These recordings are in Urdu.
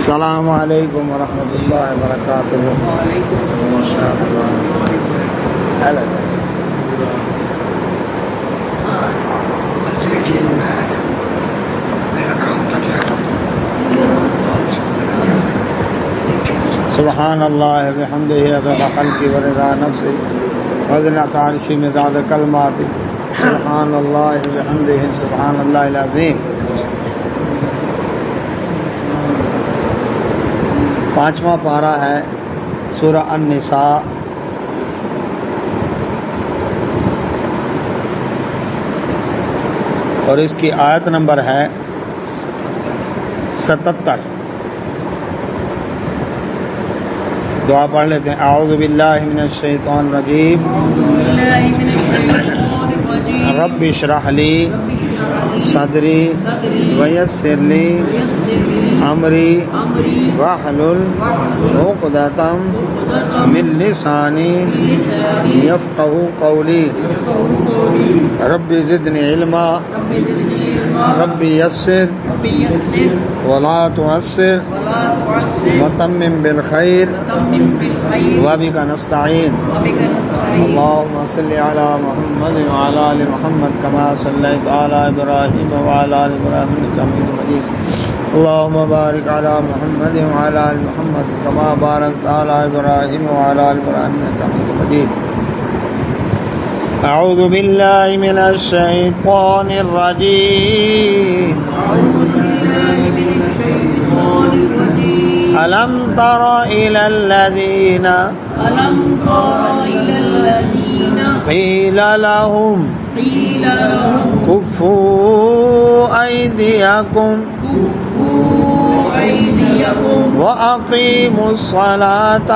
السلام علیکم ورحمۃ اللہ وبرکاتہ. سبحان اللہ بحمدہ عدد خلقہ ورضا نفسہ وزنۃ عرشہ مداد کلماتہ. سبحان اللہ بحمدہ سبحان اللہ العظیم. 5واں پارہ ہے سورہ النساء. اور اس کی آیت نمبر ہے 77. دعا پڑھ لیتے ہیں. اعوذ باللہ من الشیطان الرجیم. رب اشرح لی صدری ویسر لی امری واحلل عقدۃ من لسانی یفقہوا قولی. رب زدنی علما رب یسر ولا تعسر وتمم بالخیر وبک نستعین. اللهم صل علی محمد وعلى آل محمد كما صليت على ابراہیم وعلى آل ابراہیم انک حمید مجید. اللهم بارک علی محمد وعلى آل محمد كما بارکت على ابراہیم وعلى آل ابراہیم انک حمید مجید. اعوذ باللہ من الشیطان الرجیم. ألم تر إلى الذين قيل لهم كفوا أيديكم وأقيموا الصلاة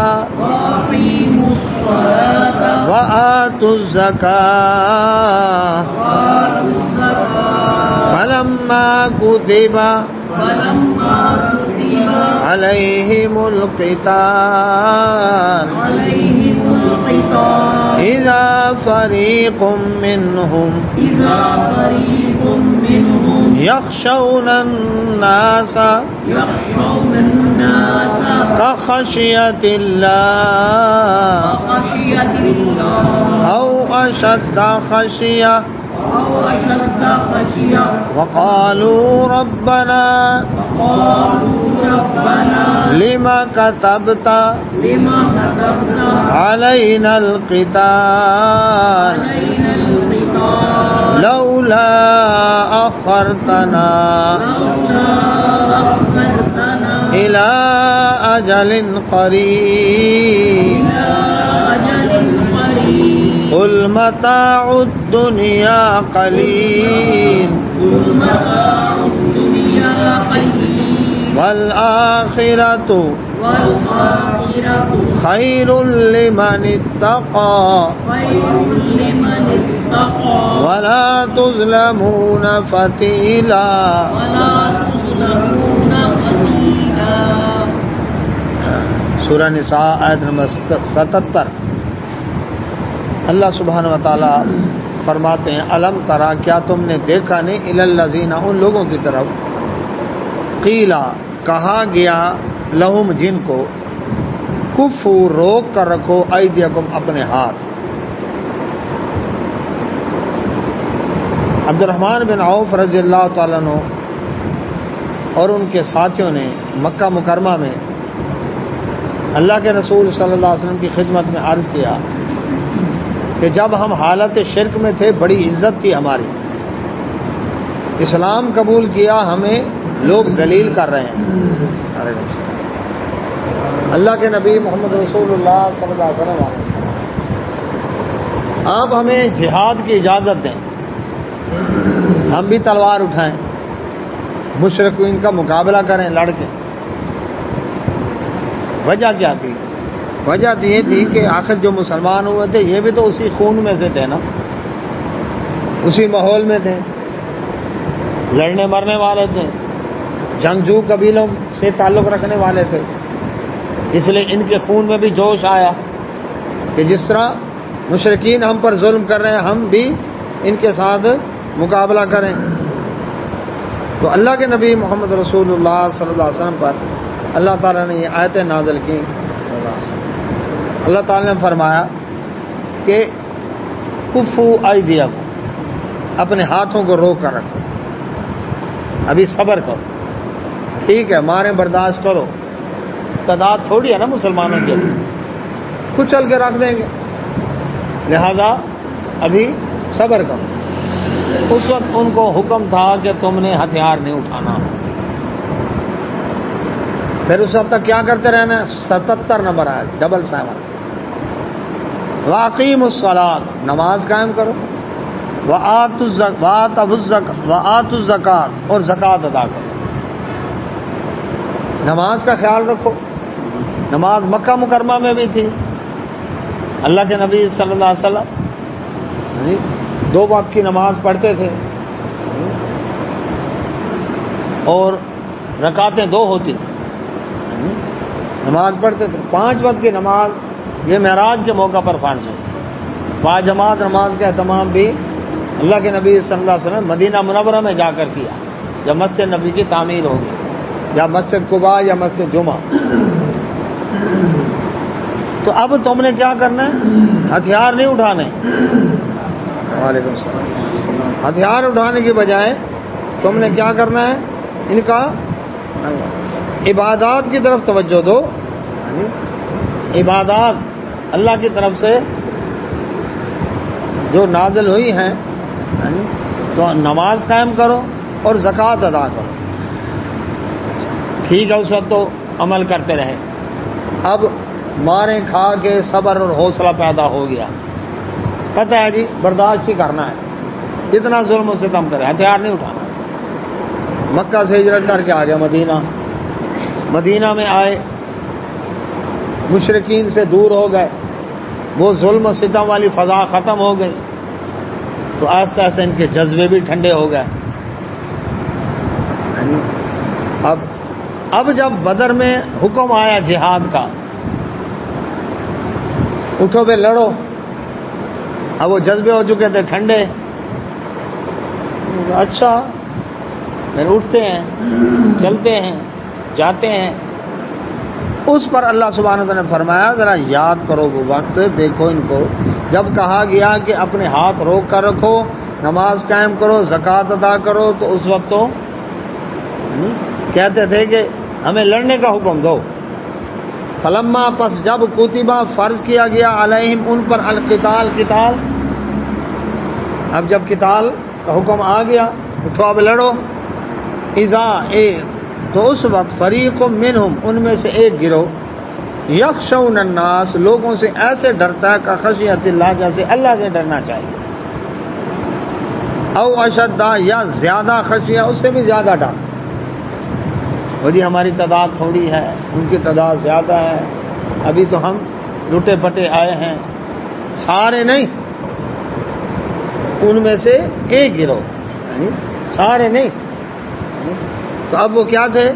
وآتوا الزكاة فلما كتب عليهم القتال إذا فريق منهم يخشون الناس كخشية الله أو أشد خشية وقالوا ربنا لما كتبت علينا القتال لولا أخرتنا إلى أجل قريب قل متاع الدنيا قليل والآخرة خير لمن اتقى ولا تظلمون فتيلا. سورہ نساء آیت نمبر 77. اللہ سبحانہ و تعالیٰ فرماتے ہیں الم ترا کیا تم نے دیکھا نہیں الی الذین ان لوگوں کی طرف قیلا کہا گیا لہم جن کو کفو روک کر رکھو ایدیکم اپنے ہاتھ. عبد الرحمن بن عوف رضی اللہ تعالیٰ عنہ اور ان کے ساتھیوں نے مکہ مکرمہ میں اللہ کے رسول صلی اللہ علیہ وسلم کی خدمت میں عرض کیا کہ جب ہم حالت شرک میں تھے بڑی عزت تھی ہماری، اسلام قبول کیا ہمیں لوگ ذلیل کر رہے ہیں. اللہ کے نبی محمد رسول اللہ صلی اللہ علیہ وسلم آپ ہمیں جہاد کی اجازت دیں، ہم بھی تلوار اٹھائیں، مشرکین کا مقابلہ کریں لڑ کے. وجہ کیا تھی؟ وجہ تو یہ تھی کہ آخر جو مسلمان ہوئے تھے یہ بھی تو اسی خون میں سے تھے نا، اسی ماحول میں تھے، لڑنے مرنے والے تھے، جنگجو قبیلوں سے تعلق رکھنے والے تھے. اس لیے ان کے خون میں بھی جوش آیا کہ جس طرح مشرکین ہم پر ظلم کر رہے ہیں ہم بھی ان کے ساتھ مقابلہ کریں. تو اللہ کے نبی محمد رسول اللہ صلی اللہ علیہ وسلم پر اللہ تعالیٰ نے یہ آیتیں نازل کی. اللہ تعالیٰ نے فرمایا کہ کفو ایدیکم، اپنے ہاتھوں کو روک کر رکھو، ابھی صبر کرو، ٹھیک ہے ماریں برداشت کرو، تعداد تھوڑی ہے نا مسلمانوں کے لیے، کچل کے رکھ دیں گے، لہذا ابھی صبر کرو. اس وقت ان کو حکم تھا کہ تم نے ہتھیار نہیں اٹھانا. پھر اس وقت تک کیا کرتے رہنا ہے؟ 77 نمبر آیا 77. وَأَقِیمُوا الصَّلَاةَ، نماز قائم کرو، وَآتُوا الزَّکَاۃَ، اور زکوٰۃ ادا کرو. نماز کا خیال رکھو. نماز مکہ مکرمہ میں بھی تھی. اللہ کے نبی صلی اللہ علیہ وسلم 2 وقت کی نماز پڑھتے تھے اور رکعتیں 2 ہوتی تھیں. نماز پڑھتے تھے. 5 وقت کی نماز یہ معراج کے موقع پر فرض ہے. باجماعت نماز کا اہتمام بھی اللہ کے نبی صلی اللہ علیہ وسلم مدینہ منورہ میں جا کر کیا جب مسجد نبی کی تعمیر ہوگی، یا مسجد قباء یا مسجد جمعہ. تو اب تم نے کیا کرنا ہے؟ ہتھیار نہیں اٹھانے. وعلیکم السلام. ہتھیار اٹھانے کی بجائے تم نے کیا کرنا ہے؟ ان کا عبادات کی طرف توجہ دو. عبادات اللہ کی طرف سے جو نازل ہوئی ہیں تو نماز قائم کرو اور زکوٰۃ ادا کرو. ٹھیک ہے اس وقت تو عمل کرتے رہے. اب ماریں کھا کے صبر اور حوصلہ پیدا ہو گیا. پتہ ہے جی برداشت ہی کرنا ہے، جتنا ظلم و ستم کرے، ہتھیار نہیں اٹھانا. مکہ سے ہجرت کر کے آ گیا مدینہ. مدینہ میں آئے، مشرکین سے دور ہو گئے، وہ ظلم و ستم والی فضا ختم ہو گئی، تو آہستہ آہستہ ان کے جذبے بھی ٹھنڈے ہو گئے. اب جب بدر میں حکم آیا جہاد کا، اٹھو بے لڑو، اب وہ جذبے ہو چکے تھے ٹھنڈے. اچھا پھر اٹھتے ہیں، چلتے ہیں، جاتے ہیں. اس پر اللہ سبحانہ وتعالیٰ نے فرمایا ذرا یاد کرو وہ وقت، دیکھو ان کو جب کہا گیا کہ اپنے ہاتھ روک کر رکھو، نماز قائم کرو، زکوٰۃ ادا کرو، تو اس وقت تو کہتے تھے کہ ہمیں لڑنے کا حکم دو. فلما، پس جب کتبہ فرض کیا گیا علیہم ان پر القتال، قتال، اب جب قتال کا حکم آ گیا اٹھو اب لڑو. اذا، تو اس وقت فریق منہم، ان میں سے ایک گروہ، یخشون الناس، لوگوں سے ایسے ڈرتا ہے کہ خشیت اللہ، جیسے اللہ سے ڈرنا چاہیے. او اشد، یا زیادہ خشیہ، اس سے بھی زیادہ ڈر. وہ جی ہماری تعداد تھوڑی ہے، ان کی تعداد زیادہ ہے، ابھی تو ہم لٹے پٹے آئے ہیں. سارے نہیں، ان میں سے ایک گروہ، سارے نہیں. تو اب وہ کیا تھے؟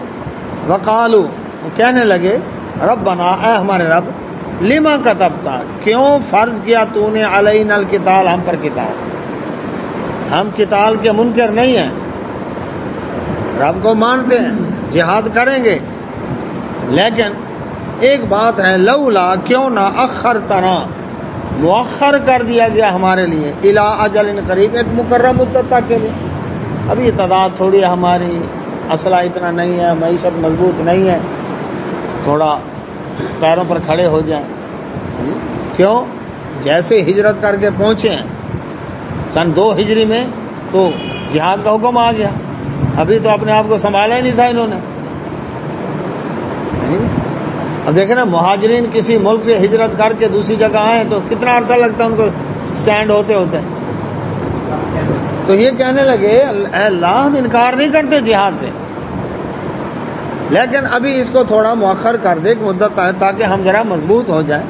وقالو، وہ کہنے لگے ربنا، اے ہمارے رب، لما کتبتا، کیوں فرض کیا تو نے علینا القتال، ہم پر قتال. ہم قتال کے منکر نہیں ہیں، رب کو مانتے ہیں، جہاد کریں گے، لیکن ایک بات ہے، لولا، کیوں نہ، اخرتنا، مؤخر کر دیا گیا ہمارے لیے، الی اجل قریب، ایک مقرر مدت کے لیے. ابھی یہ تعداد تھوڑی ہے ہماری، اسلحہ اتنا نہیں ہے، معیشت مضبوط نہیں ہے، تھوڑا پیروں پر کھڑے ہو جائیں. کیوں؟ جیسے ہجرت کر کے پہنچے ہیں سن 2 ہجری میں تو جہاد کا حکم آ گیا. ابھی تو اپنے آپ کو سنبھالا ہی نہیں تھا انہوں نے. اب دیکھیں نا، مہاجرین کسی ملک سے ہجرت کر کے دوسری جگہ آئے تو کتنا عرصہ لگتا ہے ان کو سٹینڈ ہوتے ہوتے. تو یہ کہنے لگے اے اللہ، ہم انکار نہیں کرتے جہاد سے، لیکن ابھی اس کو تھوڑا مؤخر کر دے ایک مدت تاکہ ہم ذرا مضبوط ہو جائیں.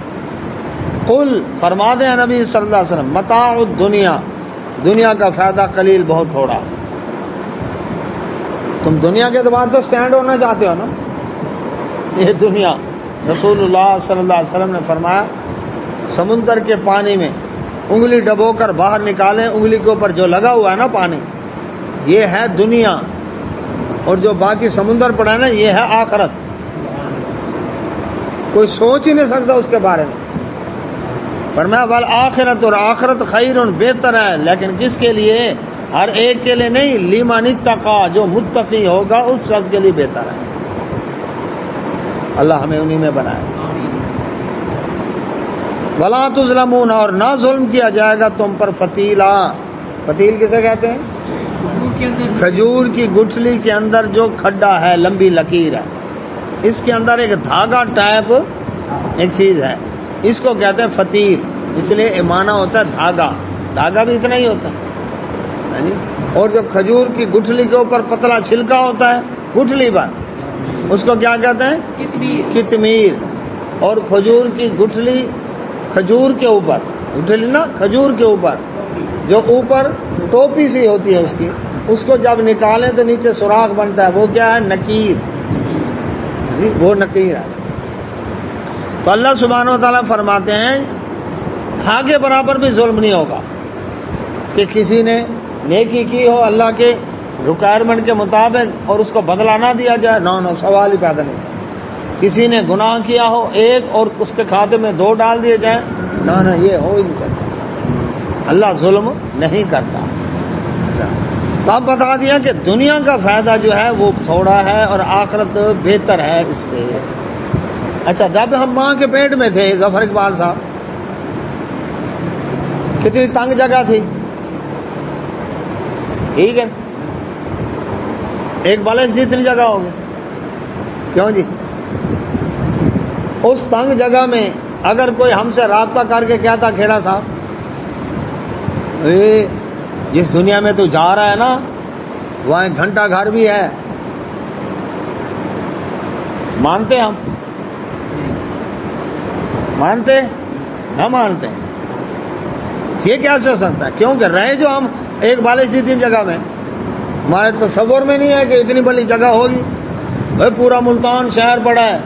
قل، فرما دیں نبی صلی اللہ علیہ وسلم، متاع الدنیا، دنیا کا فائدہ قلیل، بہت تھوڑا. تم دنیا کے اعتبار سے سٹینڈ ہونا چاہتے ہو نا، یہ دنیا. رسول اللہ صلی اللہ علیہ وسلم نے فرمایا سمندر کے پانی میں انگلی ڈبو کر باہر نکالیں، انگلی کے اوپر جو لگا ہوا ہے نا پانی، یہ ہے دنیا، اور جو باقی سمندر پڑا ہے نا، یہ ہے آخرت. کوئی سوچ ہی نہیں سکتا اس کے بارے میں. فرمایا والآخرت، اور آخرت خیر، بہتر ہے، لیکن کس کے لیے؟ ہر ایک کے لیے نہیں، لمن اتقی، جو متقی ہوگا اس شخص کے لیے بہتر ہے. اللہ ہمیں انہی میں بنائے. ولا تظلمون، اور نہ ظلم کیا جائے گا تم پر فتیلا. فتیل کسے کہتے ہیں؟ کھجور کی گٹھلی کے اندر جو کھڈا ہے، لمبی لکیر ہے، اس کے اندر ایک دھاگا ٹائپ ایک چیز ہے، اس کو کہتے ہیں فتیل. اس لیے معنی ہوتا ہے دھاگا. دھاگا بھی اتنا ہی ہوتا ہے. اور جو کھجور کی گٹھلی کے اوپر پتلا چھلکا ہوتا ہے گٹھلی پر، اس کو کیا کہتے ہیں؟ کتمیر. اور کھجور کی گٹھلی، کھجور کے اوپر گٹھلی نا، کھجور کے اوپر جو اوپر ٹوپی سی ہوتی ہے اس کو جب نکالیں تو نیچے سوراخ بنتا ہے، وہ کیا ہے؟ نکیر. وہ نکیر ہے. تو اللہ سبحانہ و تعالیٰ فرماتے ہیں دھاگے برابر بھی ظلم نہیں ہوگا کہ کسی نے نیکی کی ہو اللہ کے ریکوائرمنٹ کے مطابق اور اس کو بدلہ نہ دیا جائے. نہ سوال ہی پیدا نہیں. کسی نے گناہ کیا ہو ایک اور اس کے کھاتے میں 2 ڈال دیے جائیں، نہ یہ ہو ہی نہیں سکتا. اللہ ظلم نہیں کرتا. تو آپ بتا دیا کہ دنیا کا فائدہ جو ہے وہ تھوڑا ہے اور آخرت بہتر ہے اس سے. اچھا، جب ہم ماں کے پیٹ میں تھے ظفر اقبال صاحب، کتنی تنگ جگہ تھی. ٹھیک ہے، ایک بالش جتنی جگہ ہوگی. کیوں جی؟ اس تنگ جگہ میں اگر کوئی ہم سے رابطہ کر کے کہتا کھیڑا صاحب جس دنیا میں تو جا رہا ہے نا وہاں ایک گھنٹہ گھر بھی ہے، مانتے ہم؟ مانتے؟ نہ مانتے. یہ کیا ہو سکتا ہے؟ کیونکہ رہے جو ہم ایک بالش جتنی جگہ میں، ہمارے تصور میں نہیں ہے کہ اتنی بڑی جگہ ہوگی. بھائی پورا ملتان شہر پڑا ہے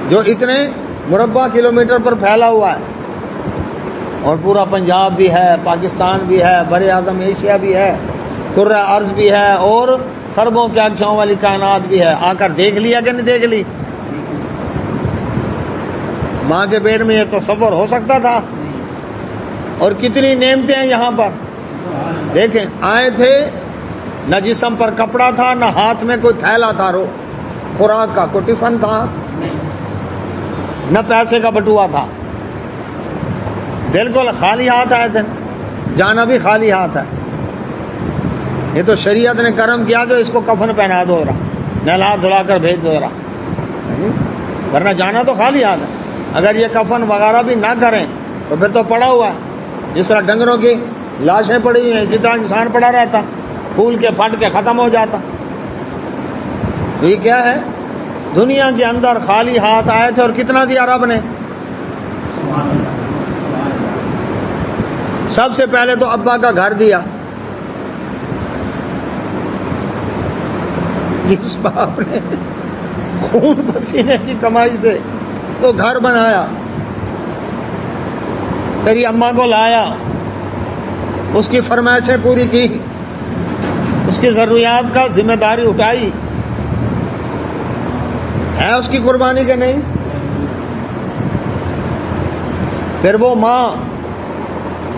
جو اتنے مربع کلومیٹر پر پھیلا ہوا ہے، اور پورا پنجاب بھی ہے، پاکستان بھی ہے، بر اعظم ایشیا بھی ہے، کرۂ ارض بھی ہے، اور خربوں کے اکشاؤں والی کائنات بھی ہے. آ کر دیکھ لیا کہ نہیں دیکھ لی؟ ماں کے پیٹ میں یہ تصور ہو سکتا تھا؟ اور کتنی نعمتیں ہیں یہاں پر. دیکھیں آئے تھے، نہ جسم پر کپڑا تھا، نہ ہاتھ میں کوئی تھیلا تھا خوراک کا، کوئی ٹفن تھا، نہ پیسے کا بٹوا تھا. بالکل خالی ہاتھ آئے تھے. جانا بھی خالی ہاتھ ہے. یہ تو شریعت نے کرم کیا جو اس کو کفن پہنا دو رہا، نہلا دھلا کر بھیج دو رہا، ورنہ جانا تو خالی ہاتھ ہے. اگر یہ کفن وغیرہ بھی نہ کریں تو پھر تو پڑا ہوا ہے. جس طرح ڈنگروں کی لاشیں پڑی ہوئی ہیں اسی طرح انسان پڑا رہتا، پھول کے پھٹ کے ختم ہو جاتا. تو یہ کیا ہے؟ دنیا کے اندر خالی ہاتھ آئے تھے، اور کتنا دیا رب نے؟ سب سے پہلے تو ابا کا گھر دیا. اس باپ نے خون پسینے کی کمائی سے وہ گھر بنایا، تیری اماں کو لایا، اس کی فرمائشیں پوری کی، اس کی ضروریات کا ذمہ داری اٹھائی. ہے اس کی قربانی کہ نہیں؟ پھر وہ ماں،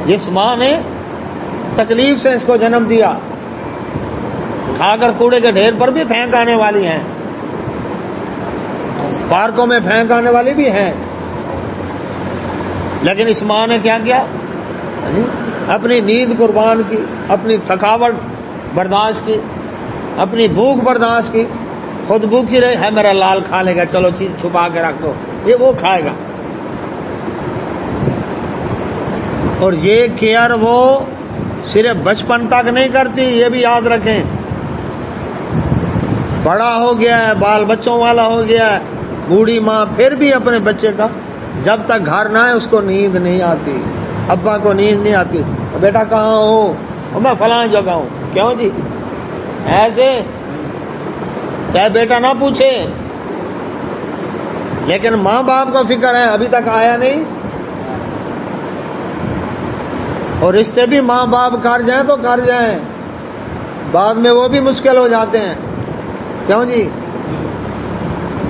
جس ماں نے تکلیف سے اس کو جنم دیا، اٹھا کر کوڑے کے ڈھیر پر بھی پھینک آنے والی ہیں، پارکوں میں پھینک آنے والی بھی ہیں، لیکن اس ماں نے کیا کیا؟ اپنی نیند قربان کی، اپنی تھکاوٹ برداشت کی، اپنی بھوک برداشت کی. خود بھوکی رہے، ہے میرا لال کھا لے گا، چلو چیز چھپا کے رکھ دو، یہ وہ کھائے گا. اور یہ کیئر وہ صرف بچپن تک نہیں کرتی، یہ بھی یاد رکھیں. بڑا ہو گیا ہے، بال بچوں والا ہو گیا ہے، بوڑھی ماں پھر بھی اپنے بچے کا جب تک گھر نہ آئے اس کو نیند نہیں آتی، ابا کو نیند نہیں آتی. بیٹا کہاں ہو؟ میں فلاں جگہ ہوں. کیوں جی؟ ایسے چاہے بیٹا نہ پوچھے، لیکن ماں باپ کو فکر ہے ابھی تک آیا نہیں. اور رشتے بھی ماں باپ کر جائیں تو کر جائیں، بعد میں وہ بھی مشکل ہو جاتے ہیں. کیوں جی؟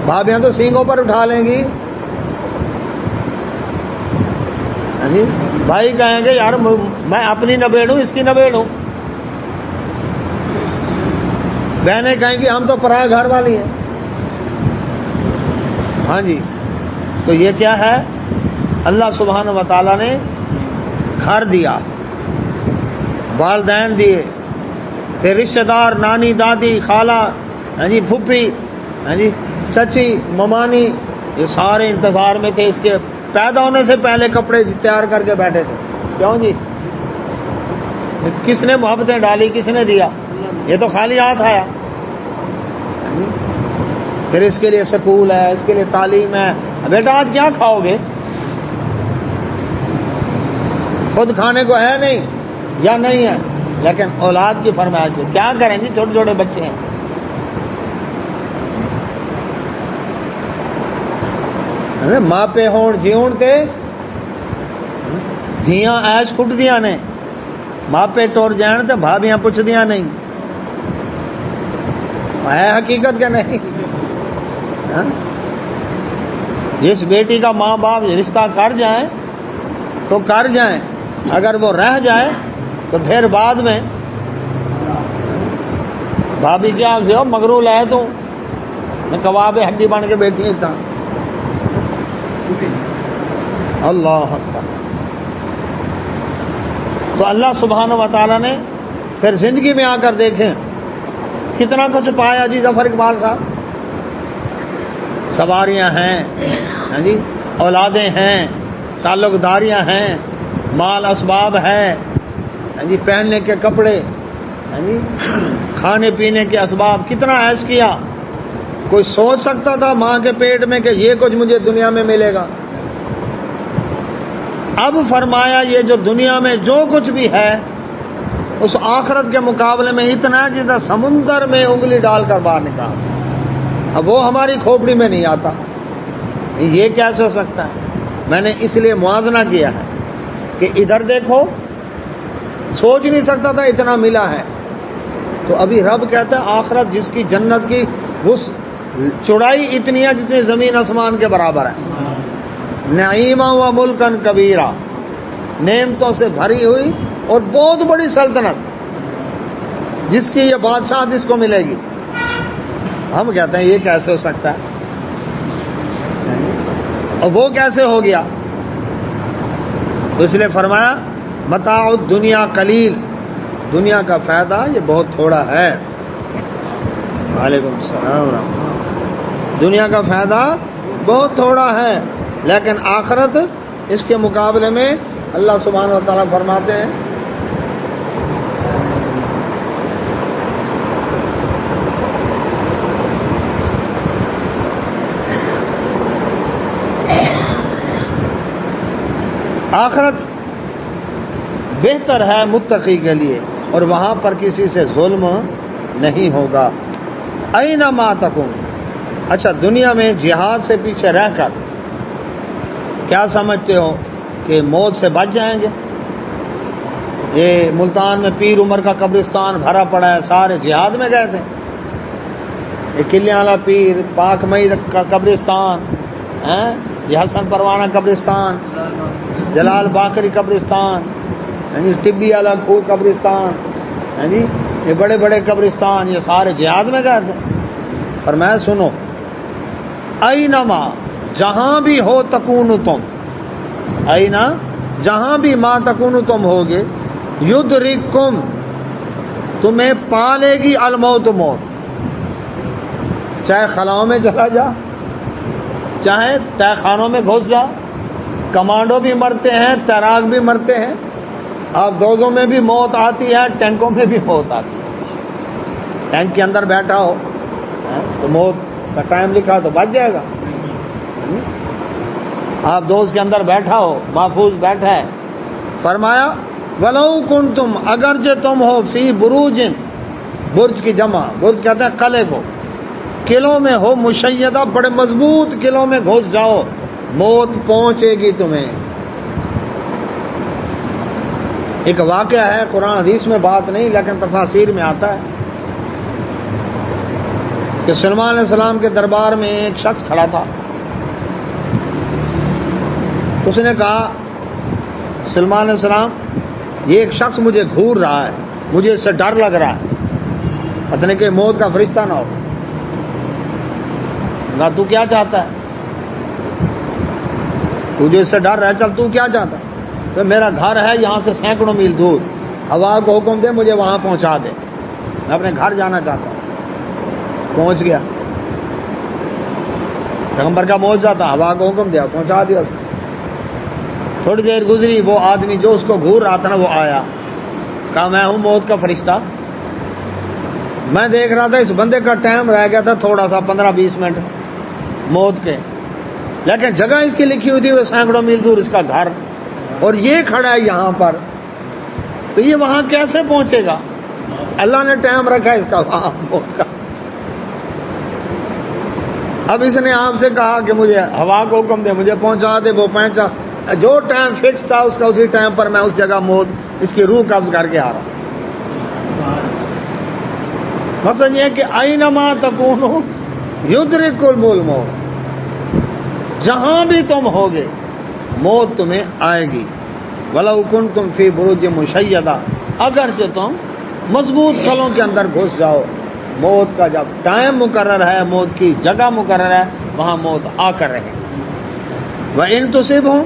بھابیاں تو سینگوں پر اٹھا لیں گی. جی بھائی کہیں گے یار میں اپنی نبیڑ ہوں اس کی نبیڑ ہوں. بہنیں کہیں گی ہم تو پرائے گھر والی ہیں. ہاں جی. تو یہ کیا ہے؟ اللہ سبحانہ و تعالیٰ نے گھر دیا، والدین دیے، پھر رشتہ دار، نانی، دادی، خالہ، ہاں جی، پھوپھی، ہاں جی، چچی، ممانی، یہ سارے انتظار میں تھے. اس کے پیدا ہونے سے پہلے کپڑے تیار کر کے بیٹھے تھے. کیوں جی؟ کس نے محبتیں ڈالی؟ کس نے دیا؟ یہ تو خالی ہاتھ آیا. پھر اس کے لیے سکول ہے، اس کے لیے تعلیم ہے. بیٹا آج کیا کھاؤ گے؟ خود کھانے کو ہے نہیں یا نہیں ہے، لیکن اولاد کی فرمائش کو کیا کریں گی؟ چھوٹے چھوٹے بچے ہیں. ماں پہ ہون جیون تے دھیاں ایش کٹ دیا نے، ماں پہ ٹور جان تے بھابیاں پوچھ دیا نہیں. ہے حقیقت کیا نہیں؟ جس بیٹی کا ماں باپ رشتہ کر جائیں تو کر جائیں، اگر وہ رہ جائے تو پھر بعد میں بھابی کیا سے ہو مغرول ہے تو میں کباب ہڈی بن کے بیٹھی تھا. اللہ اکبر. تو اللہ سبحانہ و تعالیٰ نے پھر زندگی میں آ کر دیکھیں کتنا کچھ پایا جی. ظفر اقبال صاحب، سواریاں ہیں، ہاں جی، اولادیں ہیں، تعلق داریاں ہیں، مال اسباب ہے، ہاں جی، پہننے کے کپڑے، ہاں جی، کھانے پینے کے اسباب. کتنا عیش کیا. کوئی سوچ سکتا تھا ماں کے پیٹ میں کہ یہ کچھ مجھے دنیا میں ملے گا؟ اب فرمایا یہ جو دنیا میں جو کچھ بھی ہے اس آخرت کے مقابلے میں اتنا ہے جیسا سمندر میں انگلی ڈال کر باہر نکال. اب وہ ہماری کھوپڑی میں نہیں آتا. یہ کیسے ہو سکتا ہے؟ میں نے اس لیے موازنہ کیا ہے کہ ادھر دیکھو، سوچ نہیں سکتا تھا اتنا ملا ہے. تو ابھی رب کہتا ہے آخرت جس کی جنت کی وہ چوڑائی اتنی ہے جتنی زمین آسمان کے برابر ہے. نعیمہ و ملکن کبیرہ، نعمتوں سے بھری ہوئی اور بہت بڑی سلطنت جس کی یہ بادشاہ جس کو ملے گی. ہم کہتے ہیں یہ کیسے ہو سکتا ہے؟ اور وہ کیسے ہو گیا؟ اس لیے فرمایا متاع الدنیا قلیل، دنیا کا فائدہ یہ بہت تھوڑا ہے. وعلیکم السلام ورحمۃ اللہ. دنیا کا فائدہ بہت تھوڑا ہے، لیکن آخرت اس کے مقابلے میں اللہ سبحانہ و تعالیٰ فرماتے ہیں آخرت بہتر ہے متقی کے لیے اور وہاں پر کسی سے ظلم نہیں ہوگا. اینما تکون. اچھا دنیا میں جہاد سے پیچھے رہ کر کیا سمجھتے ہو کہ موت سے بچ جائیں گے؟ یہ ملتان میں پیر عمر کا قبرستان بھرا پڑا ہے، سارے جہاد میں گئے تھے. یہ قلعے والا پیر، پاک مئی کا قبرستان، یہ حسن پروانہ قبرستان، جلال باقری قبرستان، ٹبی والا کھو قبرستان، یہ بڑے بڑے قبرستان، یہ سارے جہاد میں گئے تھے. اور میں سنو، اینما جہاں بھی ہو تکون تم، اینا جہاں بھی ماں تکون تم ہوگے، یدرککم تمہیں پالے گی الموت، موت. چاہے خلاؤں میں چلا جا، چاہے تہ خانوں میں گھس جا. کمانڈو بھی مرتے ہیں، تیراک بھی مرتے ہیں. آپ دوزوں میں بھی موت آتی ہے، ٹینکوں میں بھی موت آتی ہے. ٹینک کے اندر بیٹھا ہو تو موت کا ٹائم لکھا تو بچ جائے گا. آپ دوست کے اندر بیٹھا ہو، محفوظ بیٹھا ہے. فرمایا ولو کنتم، اگرچہ تم ہو فی بروج، برج کی جمع، برج کہتے ہیں قلعے کو، قلعوں میں ہو مشیدہ، بڑے مضبوط قلعوں میں گھس جاؤ، موت پہنچے گی تمہیں. ایک واقعہ ہے، قرآن حدیث میں بات نہیں لیکن تفاسیر میں آتا ہے. کہ سلیمان علیہ السلام کے دربار میں ایک شخص کھڑا تھا. اس نے کہا سلیمان علیہ السلام یہ ایک شخص مجھے گھور رہا ہے, مجھے اس سے ڈر لگ رہا ہے, پتہ نہیں کہ موت کا فرشتہ نہ ہو. کہا تو کیا چاہتا ہے؟ تجھے اس سے ڈر رہا ہے, چل تو کیا چاہتا ہے؟ کہ میرا گھر ہے یہاں سے سینکڑوں میل دور, ہوا کو حکم دے مجھے وہاں پہنچا دے, میں اپنے گھر جانا چاہتا ہوں. پہنچ گیا, پیغمبر کا معجزہ تھا, ہوا کو حکم دیا پہنچا دیا اس نے. تھوڑی دیر گزری, وہ آدمی جو اس کو گھور رہا تھا نا وہ آیا, کہا میں ہوں موت کا فرشتہ, میں دیکھ رہا تھا اس بندے کا ٹائم رہ گیا تھا تھوڑا سا 15-20 منٹ موت کے, لیکن جگہ اس کی لکھی ہوئی تھی وہ سینکڑوں میل دور اس کا گھر, اور یہ کھڑا ہے یہاں پر, تو یہ وہاں کیسے پہنچے گا؟ اللہ نے ٹائم رکھا اس کا وہاں موت کا. اب اس نے آپ سے کہا کہ مجھے ہوا کو حکم دے مجھے پہنچا دے, وہ پہنچا, جو ٹائم فکس تھا اس کا اسی ٹائم پر میں اس جگہ موت اس کی روح قبض کر کے آ رہا. مطلب یہ کہ اینما تکونوا یدرککم الموت, جہاں بھی تم ہوگے موت تمہیں آئے گی. وَلَوْ كُنْتُمْ فِي بُرُوجٍ مُشَيَّدَةٍ, اگرچہ تم مضبوط قلعوں کے اندر گھس جاؤ, موت کا جب ٹائم مقرر ہے, موت کی جگہ مقرر ہے, وہاں موت آ کر رہے. وَإِن تُصِبْهُمْ,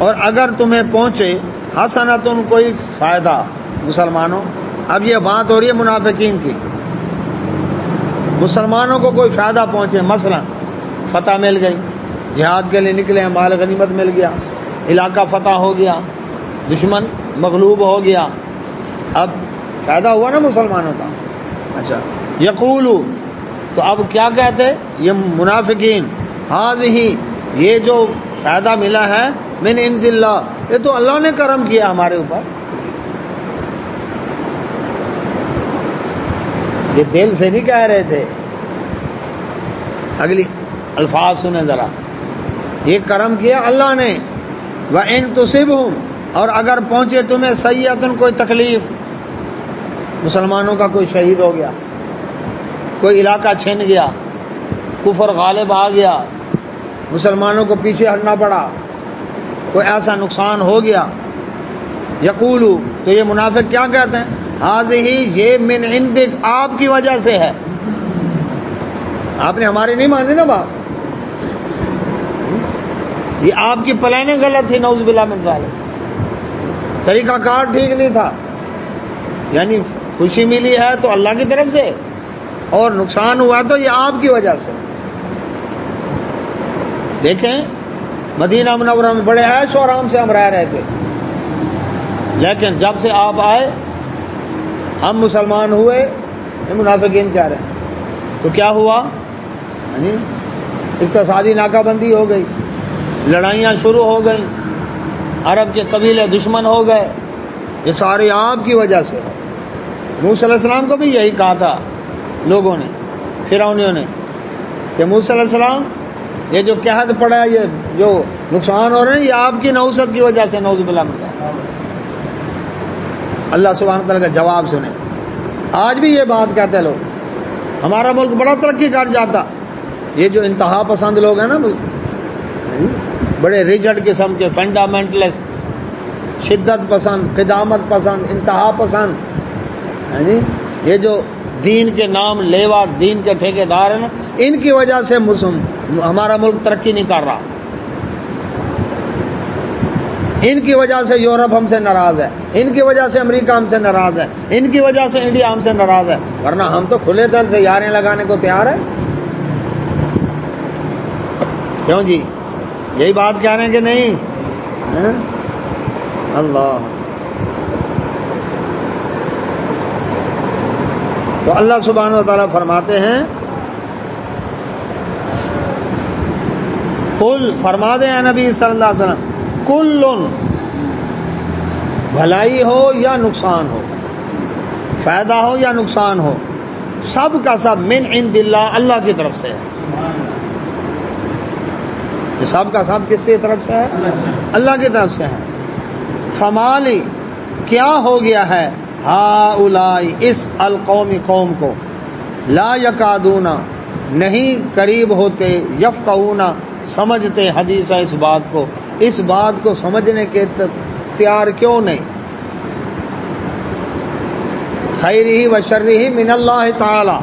اور اگر تمہیں پہنچے حسنۃ کوئی فائدہ مسلمانوں, اب یہ بات ہو رہی ہے منافقین کی, مسلمانوں کو کوئی فائدہ پہنچے, مثلا فتح مل گئی, جہاد کے لیے نکلے ہیں, مال غنیمت مل گیا, علاقہ فتح ہو گیا, دشمن مغلوب ہو گیا, اب فائدہ ہوا نا مسلمانوں کا. اچھا, یقولو, تو اب کیا کہتے یہ منافقین, ہاذہ, یہ جو فائدہ ملا ہے, من عند اللہ, یہ تو اللہ نے کرم کیا ہمارے اوپر. یہ دل سے نہیں کہہ رہے تھے, اگلی الفاظ سنیں ذرا, یہ کرم کیا اللہ نے. وَإِن تُصِبْهُمْ, اور اگر پہنچے تمہیں سیئۃ کوئی تکلیف, مسلمانوں کا کوئی شہید ہو گیا, کوئی علاقہ چھن گیا, کفر غالب آ گیا, مسلمانوں کو پیچھے ہٹنا پڑا, کوئی ایسا نقصان ہو گیا, یقولو, تو یہ منافق کیا کہتے ہیں, ہاذہ, یہ من عندک, آپ کی وجہ سے ہے. آپ نے ہماری نہیں مانی نا بات, یہ آپ کی پلاننگ غلط تھی, نعوذ باللہ من ذالک, طریقہ کار ٹھیک نہیں تھا. یعنی خوشی ملی ہے تو اللہ کی طرف سے, اور نقصان ہوا تو یہ آپ کی وجہ سے. دیکھیں مدینہ منورہ میں بڑے عیش و آرام سے ہم رہ رہے تھے, لیکن جب سے آپ آئے ہم مسلمان ہوئے, یہ منافقین کہہ رہے ہیں, تو کیا ہوا, اقتصادی ناکہ بندی ہو گئی, لڑائیاں شروع ہو گئیں, عرب کے قبیلے دشمن ہو گئے, یہ سارے آپ کی وجہ سے. موسیٰ علیہ السلام کو بھی یہی کہا تھا لوگوں نے, فرعونیوں نے, کہ موسیٰ علیہ السلام یہ جو قحط پڑا ہے, یہ جو نقصان ہو رہے ہیں, یہ آپ کی نحوست کی وجہ سے, نعوذ باللہ من ذالک. اللہ سبحانہ تعالیٰ کا جواب سنیں. آج بھی یہ بات کہتے ہیں لوگ, ہمارا ملک بڑا ترقی کر جاتا, یہ جو انتہا پسند لوگ ہیں نا, بڑے ریجڈ قسم کے فنڈامنٹلسٹ, شدت پسند, قدامت پسند, انتہا پسند, یہ جو دین کے نام لیوا, دین کے ٹھیکیدار ہیں نا, ان کی وجہ سے ہمارا ملک ترقی نہیں کر رہا. ان کی وجہ سے یورپ ہم سے ناراض ہے, ان کی وجہ سے امریکہ ہم سے ناراض ہے, ان کی وجہ سے انڈیا ہم سے ناراض ہے, ورنہ ہم تو کھلے دل سے یاریں لگانے کو تیار ہیں. کیوں جی, یہی بات کہہ رہے ہیں کہ نہیں؟ اللہ, تو اللہ سبحانہ و تعالیٰ فرماتے ہیں, قل, فرما دیں اے نبی صلی اللہ علیہ وسلم, کل, بھلائی ہو یا نقصان ہو, فائدہ ہو یا نقصان ہو, سب کا سب من عند اللہ, اللہ کی طرف سے ہے. یہ سب کا سب کس کی طرف سے ہے؟ اللہ کی طرف سے ہے. فمالی, کیا ہو گیا ہے, ہاؤلائی, اس القومی, قوم کو, لا یکادون نہیں قریب ہوتے یفقہون سمجھتے حدیث اس بات کو سمجھنے کے تیار کیوں نہیں. خیرہ و شرہ من اللہ تعالی.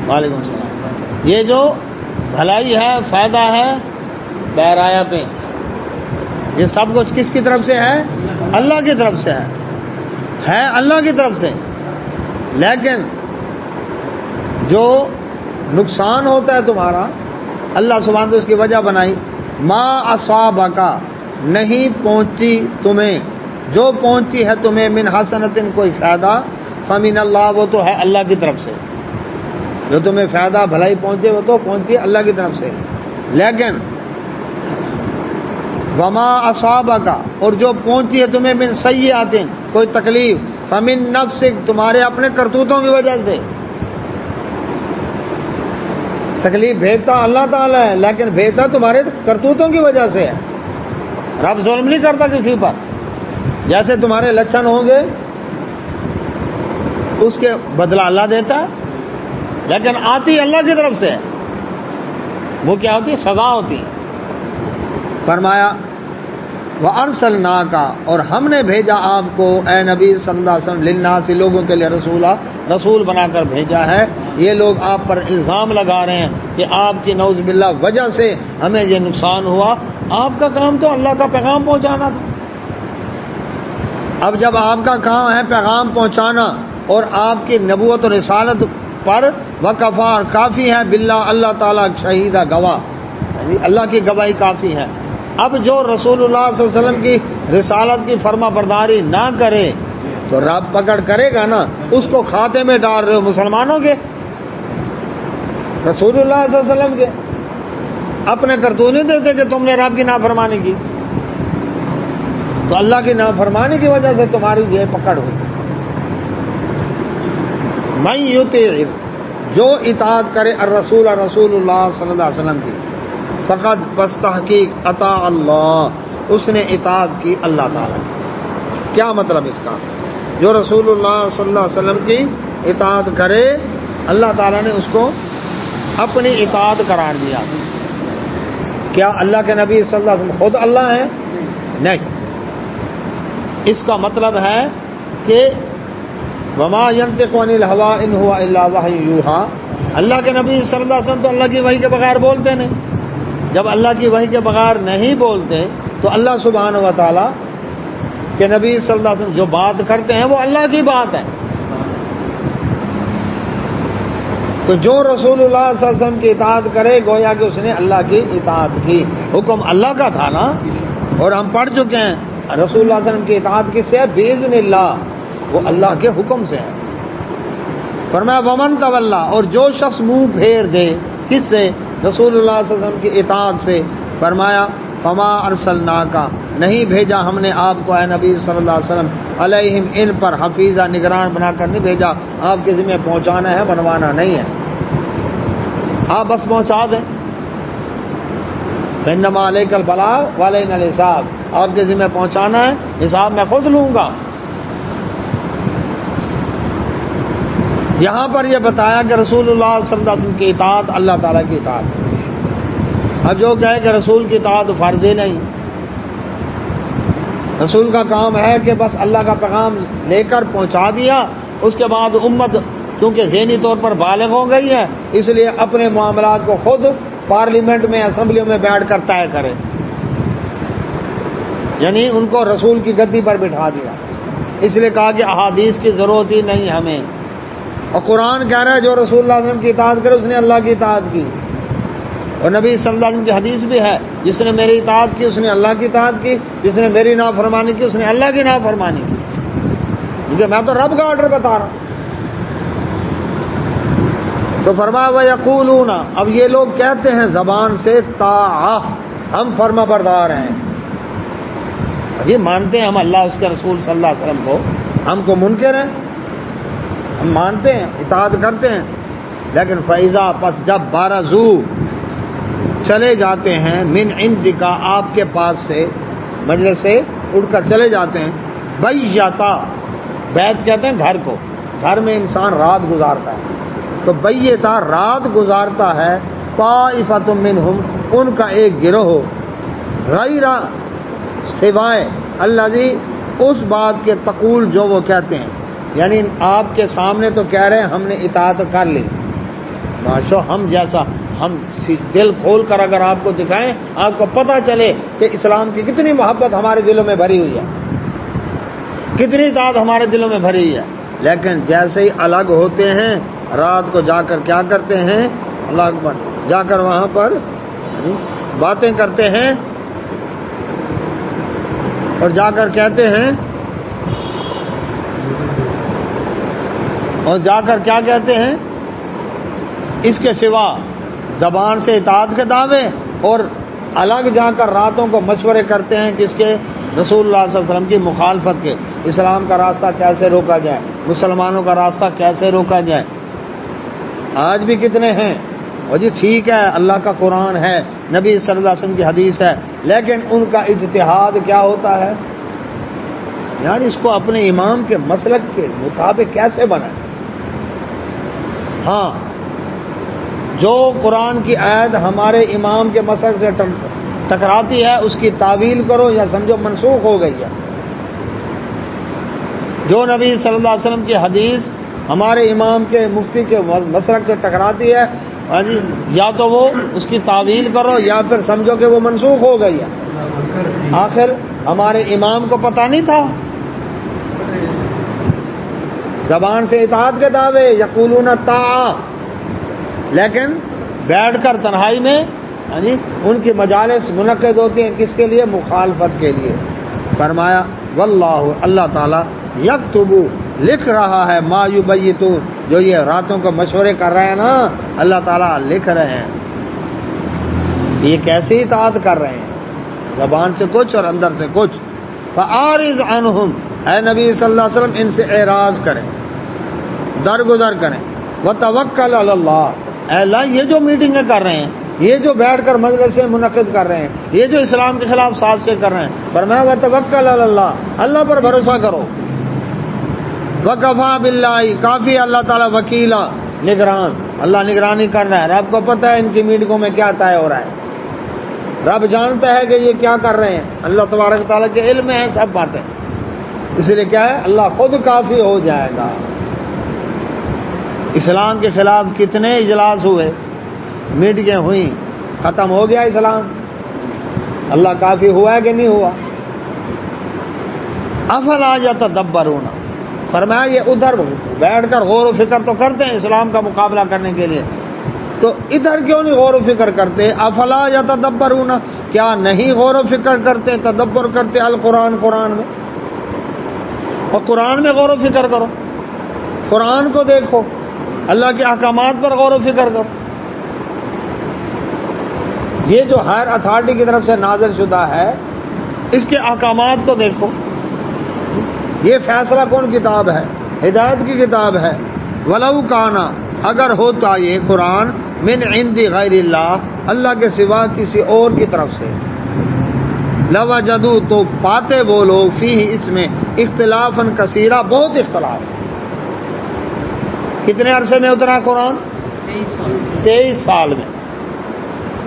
وعلیکم السلام. یہ جو بھلائی ہے فائدہ ہے بہرایا پہ یہ سب کچھ کس کی طرف سے ہے؟ اللہ کی طرف سے ہے اللہ کی طرف سے. لیکن جو نقصان ہوتا ہے تمہارا اللہ سبحانہ اس کی وجہ بنائی. ما اصابکا نہیں پہنچتی تمہیں جو پہنچتی ہے تمہیں من حسنتن کوئی فائدہ فمن اللہ وہ تو ہے اللہ کی طرف سے. جو تمہیں فائدہ بھلائی پہنچے وہ تو پہنچتی ہے اللہ کی طرف سے. لیکن وما اصابکا اور جو پہنچتی ہے تمہیں من سیئات کوئی تکلیف فمن نفسک تمہارے اپنے کرتوتوں کی وجہ سے. تکلیف بھیجتا اللہ تعالیٰ ہے لیکن بھیجتا تمہارے کرتوتوں کی وجہ سے ہے. رب ظلم نہیں کرتا کسی پر. جیسے تمہارے لچھن ہوں گے اس کے بدلہ اللہ دیتا ہے لیکن آتی اللہ کی طرف سے. وہ کیا ہوتی ہے؟ سزا ہوتی ہے. فرمایا وَأَرْسَلْنَاكَ اور ہم نے بھیجا آپ کو اے نبی صلی اللہ علیہ وسلم للناس لوگوں کے لیے رسول بنا کر بھیجا ہے. یہ لوگ آپ پر الزام لگا رہے ہیں کہ آپ کی نعوذ باللہ وجہ سے ہمیں یہ نقصان ہوا. آپ کا کام تو اللہ کا پیغام پہنچانا تھا. اب جب آپ کا کام ہے پیغام پہنچانا اور آپ کی نبوت اور رسالت پر وکفا کافی ہے باللہ اللہ تعالیٰ شہیدہ گواہ اللہ کی گواہی کافی ہے. اب جو رسول اللہ صلی اللہ علیہ وسلم کی رسالت کی فرما برداری نہ کرے تو رب پکڑ کرے گا نا. اس کو کھاتے میں ڈال رہے ہو مسلمانوں کے رسول اللہ صلی اللہ علیہ وسلم کے. اپنے کرتوت نہیں دیتے کہ تم نے رب کی نافرمانی کی تو اللہ کی نافرمانی کی وجہ سے تمہاری یہ پکڑ ہوئی. من یطیع جو اطاعت کرے الرسول رسول اللہ صلی اللہ علیہ وسلم کی فقط بس تحقیق اطاع اللہ اس نے اطاعت کی اللہ تعالیٰ. کیا مطلب اس کا؟ جو رسول اللہ صلی اللہ علیہ وسلم کی اطاعت کرے اللہ تعالیٰ نے اس کو اپنی اطاعت قرار دیا. کیا اللہ کے نبی صلی اللہ علیہ وسلم خود اللہ ہیں؟ نہیں. اس کا مطلب ہے کہ وما ينطق عن الهوى ان هو الا وحی یوحى. اللہ کے نبی صلی اللہ علیہ وسلم تو اللہ کی وحی کے بغیر بولتے نہیں. جب اللہ کی وحی کے بغیر نہیں بولتے تو اللہ سبحانہ و تعالیٰ کہ نبی صلی اللہ علیہ وسلم جو بات کرتے ہیں وہ اللہ کی بات ہے. تو جو رسول اللہ صلی اللہ علیہ وسلم کی اطاعت کرے گویا کہ اس نے اللہ کی اطاعت کی. حکم اللہ کا تھا نا. اور ہم پڑھ چکے ہیں رسول اللہ صلی اللہ علیہ وسلم کی اطاعت کس سے ہے؟ باذن اللہ. وہ اللہ کے حکم سے ہے. فرمایا ومن تولا اور جو شخص منہ پھیر دے کس سے؟ رسول اللہ صلی اللہ علیہ وسلم کی اطاعت سے. فرمایا فما ارسلناک نہیں بھیجا ہم نے آپ کو اے نبی صلی اللہ علیہ وسلم علیہم ان پر حفیظہ نگران بنا کر نہیں بھیجا. آپ کے ذمہ پہنچانا ہے بنوانا نہیں ہے. آپ بس پہنچا دیں. فانما علیک البلاغ وعلینا الحساب. آپ کے ذمہ پہنچانا ہے حساب میں خود لوں گا. یہاں پر یہ بتایا کہ رسول اللہ صلی اللہ علیہ وسلم کی اطاعت اللہ تعالیٰ کی اطاعت. اب جو کہے کہ رسول کی اطاعت فرض ہی نہیں. رسول کا کام ہے کہ بس اللہ کا پیغام لے کر پہنچا دیا. اس کے بعد امت چونکہ ذہنی طور پر بالغ ہو گئی ہے اس لیے اپنے معاملات کو خود پارلیمنٹ میں اسمبلیوں میں بیٹھ کر طے کرے. یعنی ان کو رسول کی گدی پر بٹھا دیا. اس لیے کہا کہ احادیث کی ضرورت ہی نہیں ہمیں. اور قرآن کہہ رہا ہے جو رسول اللہ علیہ وسلم کی اطاعت کرے اس نے اللہ کی اطاعت کی. اور نبی صلی اللہ علیہ وسلم کی حدیث بھی ہے جس نے میری اطاعت کی اس نے اللہ کی اطاعت کی. جس نے میری نافرمانی کی اس نے اللہ کی نافرمانی کی. کیونکہ میں تو رب کا آرڈر بتا رہا ہوں. تو فرمایا وَيَقُولُونَ اب یہ لوگ کہتے ہیں زبان سے طاعہ ہم فرما بردار ہیں. یہ مانتے ہیں ہم اللہ اس کے رسول صلی اللہ علیہ وسلم کو. ہم کو منکر ہیں ہم مانتے ہیں اطاعت کرتے ہیں. لیکن فیضا پس جب بارزو چلے جاتے ہیں من عندک آپ کے پاس سے مجلس سے اٹھ کر چلے جاتے ہیں. بیتا بیت کہتے ہیں گھر کو. گھر میں انسان رات گزارتا ہے تو بیتا رات گزارتا ہے طائفۃ منہم ان کا ایک گروہ غیر سوائے الذی اس بات کے تقول جو وہ کہتے ہیں، یعنی آپ کے سامنے تو کہہ رہے ہیں ہم نے اطاعت کر لی، باشو ہم جیسا ہم دل کھول کر اگر آپ کو دکھائیں، آپ کو پتہ چلے کہ اسلام کی کتنی محبت ہمارے دلوں میں بھری ہوئی ہے، کتنی اطاعت ہمارے دلوں میں بھری ہوئی ہے، لیکن جیسے ہی الگ ہوتے ہیں رات کو جا کر کیا کرتے ہیں، اللہ اکبر، جا کر وہاں پر باتیں کرتے ہیں اور جا کر کہتے ہیں، اور جا کر کیا کہتے ہیں، اس کے سوا زبان سے اطاعت کے دعوے، اور الگ جا کر راتوں کو مشورے کرتے ہیں کس کے، رسول اللہ صلی اللہ علیہ وسلم کی مخالفت کے، اسلام کا راستہ کیسے روکا جائے، مسلمانوں کا راستہ کیسے روکا جائے۔ آج بھی کتنے ہیں، اور جی ٹھیک ہے اللہ کا قرآن ہے، نبی صلی اللہ علیہ وسلم کی حدیث ہے، لیکن ان کا اجتہاد کیا ہوتا ہے، یار اس کو اپنے امام کے مسلک کے مطابق کیسے بنائیں۔ ہاں جو قرآن کی آیت ہمارے امام کے مسلک سے ٹکراتی ہے اس کی تعویل کرو یا سمجھو منسوخ ہو گئی ہے، جو نبی صلی اللہ علیہ وسلم کی حدیث ہمارے امام کے مفتی کے مسلک سے ٹکراتی ہے، یا تو وہ اس کی تعویل کرو یا پھر سمجھو کہ وہ منسوخ ہو گئی ہے۔ آخر ہمارے امام کو پتہ نہیں تھا، زبان سے اطاعت کے دعوے یقولون طاعہ، لیکن بیٹھ کر تنہائی میں ان کی مجالس منعقد ہوتی ہیں کس کے لیے، مخالفت کے لیے۔ فرمایا واللہ، اللہ تعالیٰ یکتب، لکھ رہا ہے، ما یبیتون، جو یہ راتوں کو مشورے کر رہے ہیں نا، اللہ تعالیٰ لکھ رہے ہیں یہ کیسی اطاعت کر رہے ہیں، زبان سے کچھ اور اندر سے کچھ۔ فاعرض عنہم، اے نبی صلی اللہ علیہ وسلم ان سے اعراض کریں، درگزر کریں، وتوکل علی اللہ، اے اللہ یہ جو میٹنگیں کر رہے ہیں، یہ جو بیٹھ کر مجلسیں منعقد کر رہے ہیں، یہ جو اسلام کے خلاف سازشیں کر رہے ہیں، فرمایا وتوکل علی اللہ، اللہ پر بھروسہ کرو، وکفا باللہ، کافی اللہ تعالیٰ وکیلا، نگران، اللہ نگرانی کر رہا ہے، رب کو پتہ ہے ان کی میٹنگوں میں کیا طے ہو رہا ہے، رب جانتا ہے کہ یہ کیا کر رہے ہیں، اللہ تبارک تعالیٰ کے علم میں ہے سب باتیں، اس لیے کیا ہے اللہ خود کافی ہو جائے گا۔ اسلام کے خلاف کتنے اجلاس ہوئے، میٹنگیں ہوئیں، ختم ہو گیا اسلام، اللہ کافی ہوا ہے کہ نہیں ہوا۔ افلا یتدبرون، فرمایا یہ ادھر بیٹھ کر غور و فکر تو کرتے ہیں اسلام کا مقابلہ کرنے کے لیے، تو ادھر کیوں نہیں غور و فکر کرتے، افلا یتدبرون، کیا نہیں غور و فکر کرتے، تدبر کرتے القرآن، قرآن میں، اور قرآن میں غور و فکر کرو، قرآن کو دیکھو، اللہ کے احکامات پر غور و فکر کرو۔ یہ جو ہائر اتھارٹی کی طرف سے نازل شدہ ہے اس کے احکامات کو دیکھو، یہ فیصلہ کون کتاب ہے، ہدایت کی کتاب ہے۔ ولو کانا، اگر ہوتا یہ قرآن من عند غیر اللہ، اللہ کے سوا کسی اور کی طرف سے، لوجدوا، تو پاتے وہ لوگ فیہ، اس میں اختلافاً کثیرا، بہت اختلاف۔ کتنے عرصے میں اترا قرآن، 23 سال میں،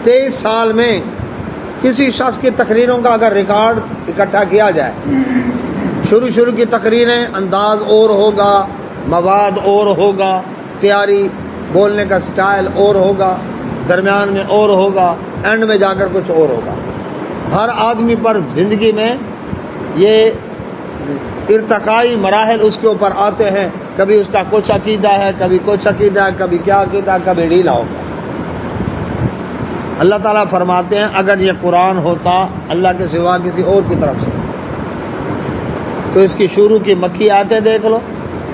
23 سال میں کسی شخص کی تقریروں کا اگر ریکارڈ اکٹھا کیا جائے، شروع کی تقریریں انداز اور ہوگا، مواد اور ہوگا، تیاری بولنے کا سٹائل اور ہوگا، درمیان میں اور ہوگا، اینڈ میں جا کر کچھ اور ہوگا۔ ہر آدمی پر زندگی میں یہ ارتقائی مراحل اس کے اوپر آتے ہیں، کبھی اس کا کچھ عقیدہ ہے، کبھی کچھ عقیدہ ہے، کبھی کیا عقیدہ، کبھی ڈھیلا ہوگا۔ اللہ تعالیٰ فرماتے ہیں اگر یہ قرآن ہوتا اللہ کے سوا کسی اور کی طرف سے، تو اس کی شروع کی مکی آیتیں دیکھ لو،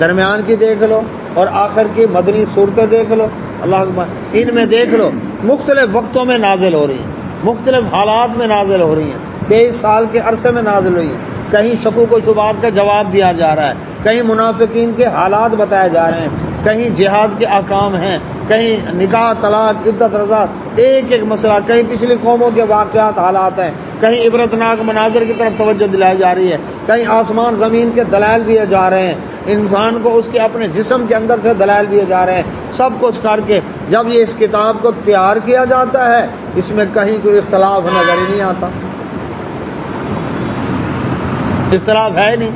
درمیان کی دیکھ لو، اور آخر کی مدنی صورتیں دیکھ لو، اللہ اکبر، ان میں دیکھ لو مختلف وقتوں میں نازل ہو رہی ہیں، مختلف حالات میں نازل ہو رہی ہیں، 23 سال کے عرصے میں نازل ہوئی ہیں، کہیں شکوک و شبہات کا جواب دیا جا رہا ہے، کہیں منافقین کے حالات بتائے جا رہے ہیں، کہیں جہاد کے احکام ہیں، کہیں نکاح طلاق عدت رضا، ایک ایک مسئلہ، کہیں پچھلی قوموں کے واقعات حالات ہیں، کہیں عبرتناک مناظر کی طرف توجہ دلائی جا رہی ہے، کہیں آسمان زمین کے دلائل دیے جا رہے ہیں، انسان کو اس کے اپنے جسم کے اندر سے دلائل دیے جا رہے ہیں، سب کچھ کر کے جب یہ اس کتاب کو تیار کیا جاتا ہے اس میں کہیں کوئی اختلاف نظر ہی نہیں آتا، اختلاف ہے نہیں،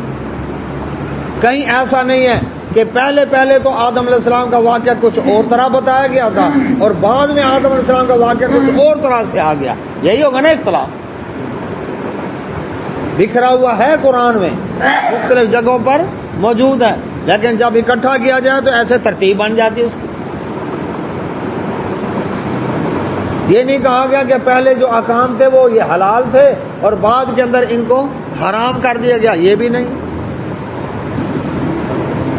کہیں ایسا نہیں ہے کہ پہلے تو آدم علیہ السلام کا واقعہ کچھ اور طرح بتایا گیا تھا اور بعد میں آدم علیہ السلام کا واقعہ کچھ اور طرح سے آ گیا، یہی ہوگا نا اختلاف۔ بکھرا ہوا ہے قرآن میں، مختلف جگہوں پر موجود ہے، لیکن جب اکٹھا کیا جائے تو ایسے ترتیب بن جاتی ہے اس کی۔ یہ نہیں کہا گیا کہ پہلے جو احکام تھے وہ یہ حلال تھے اور بعد کے اندر ان کو حرام کر دیا گیا، یہ بھی نہیں۔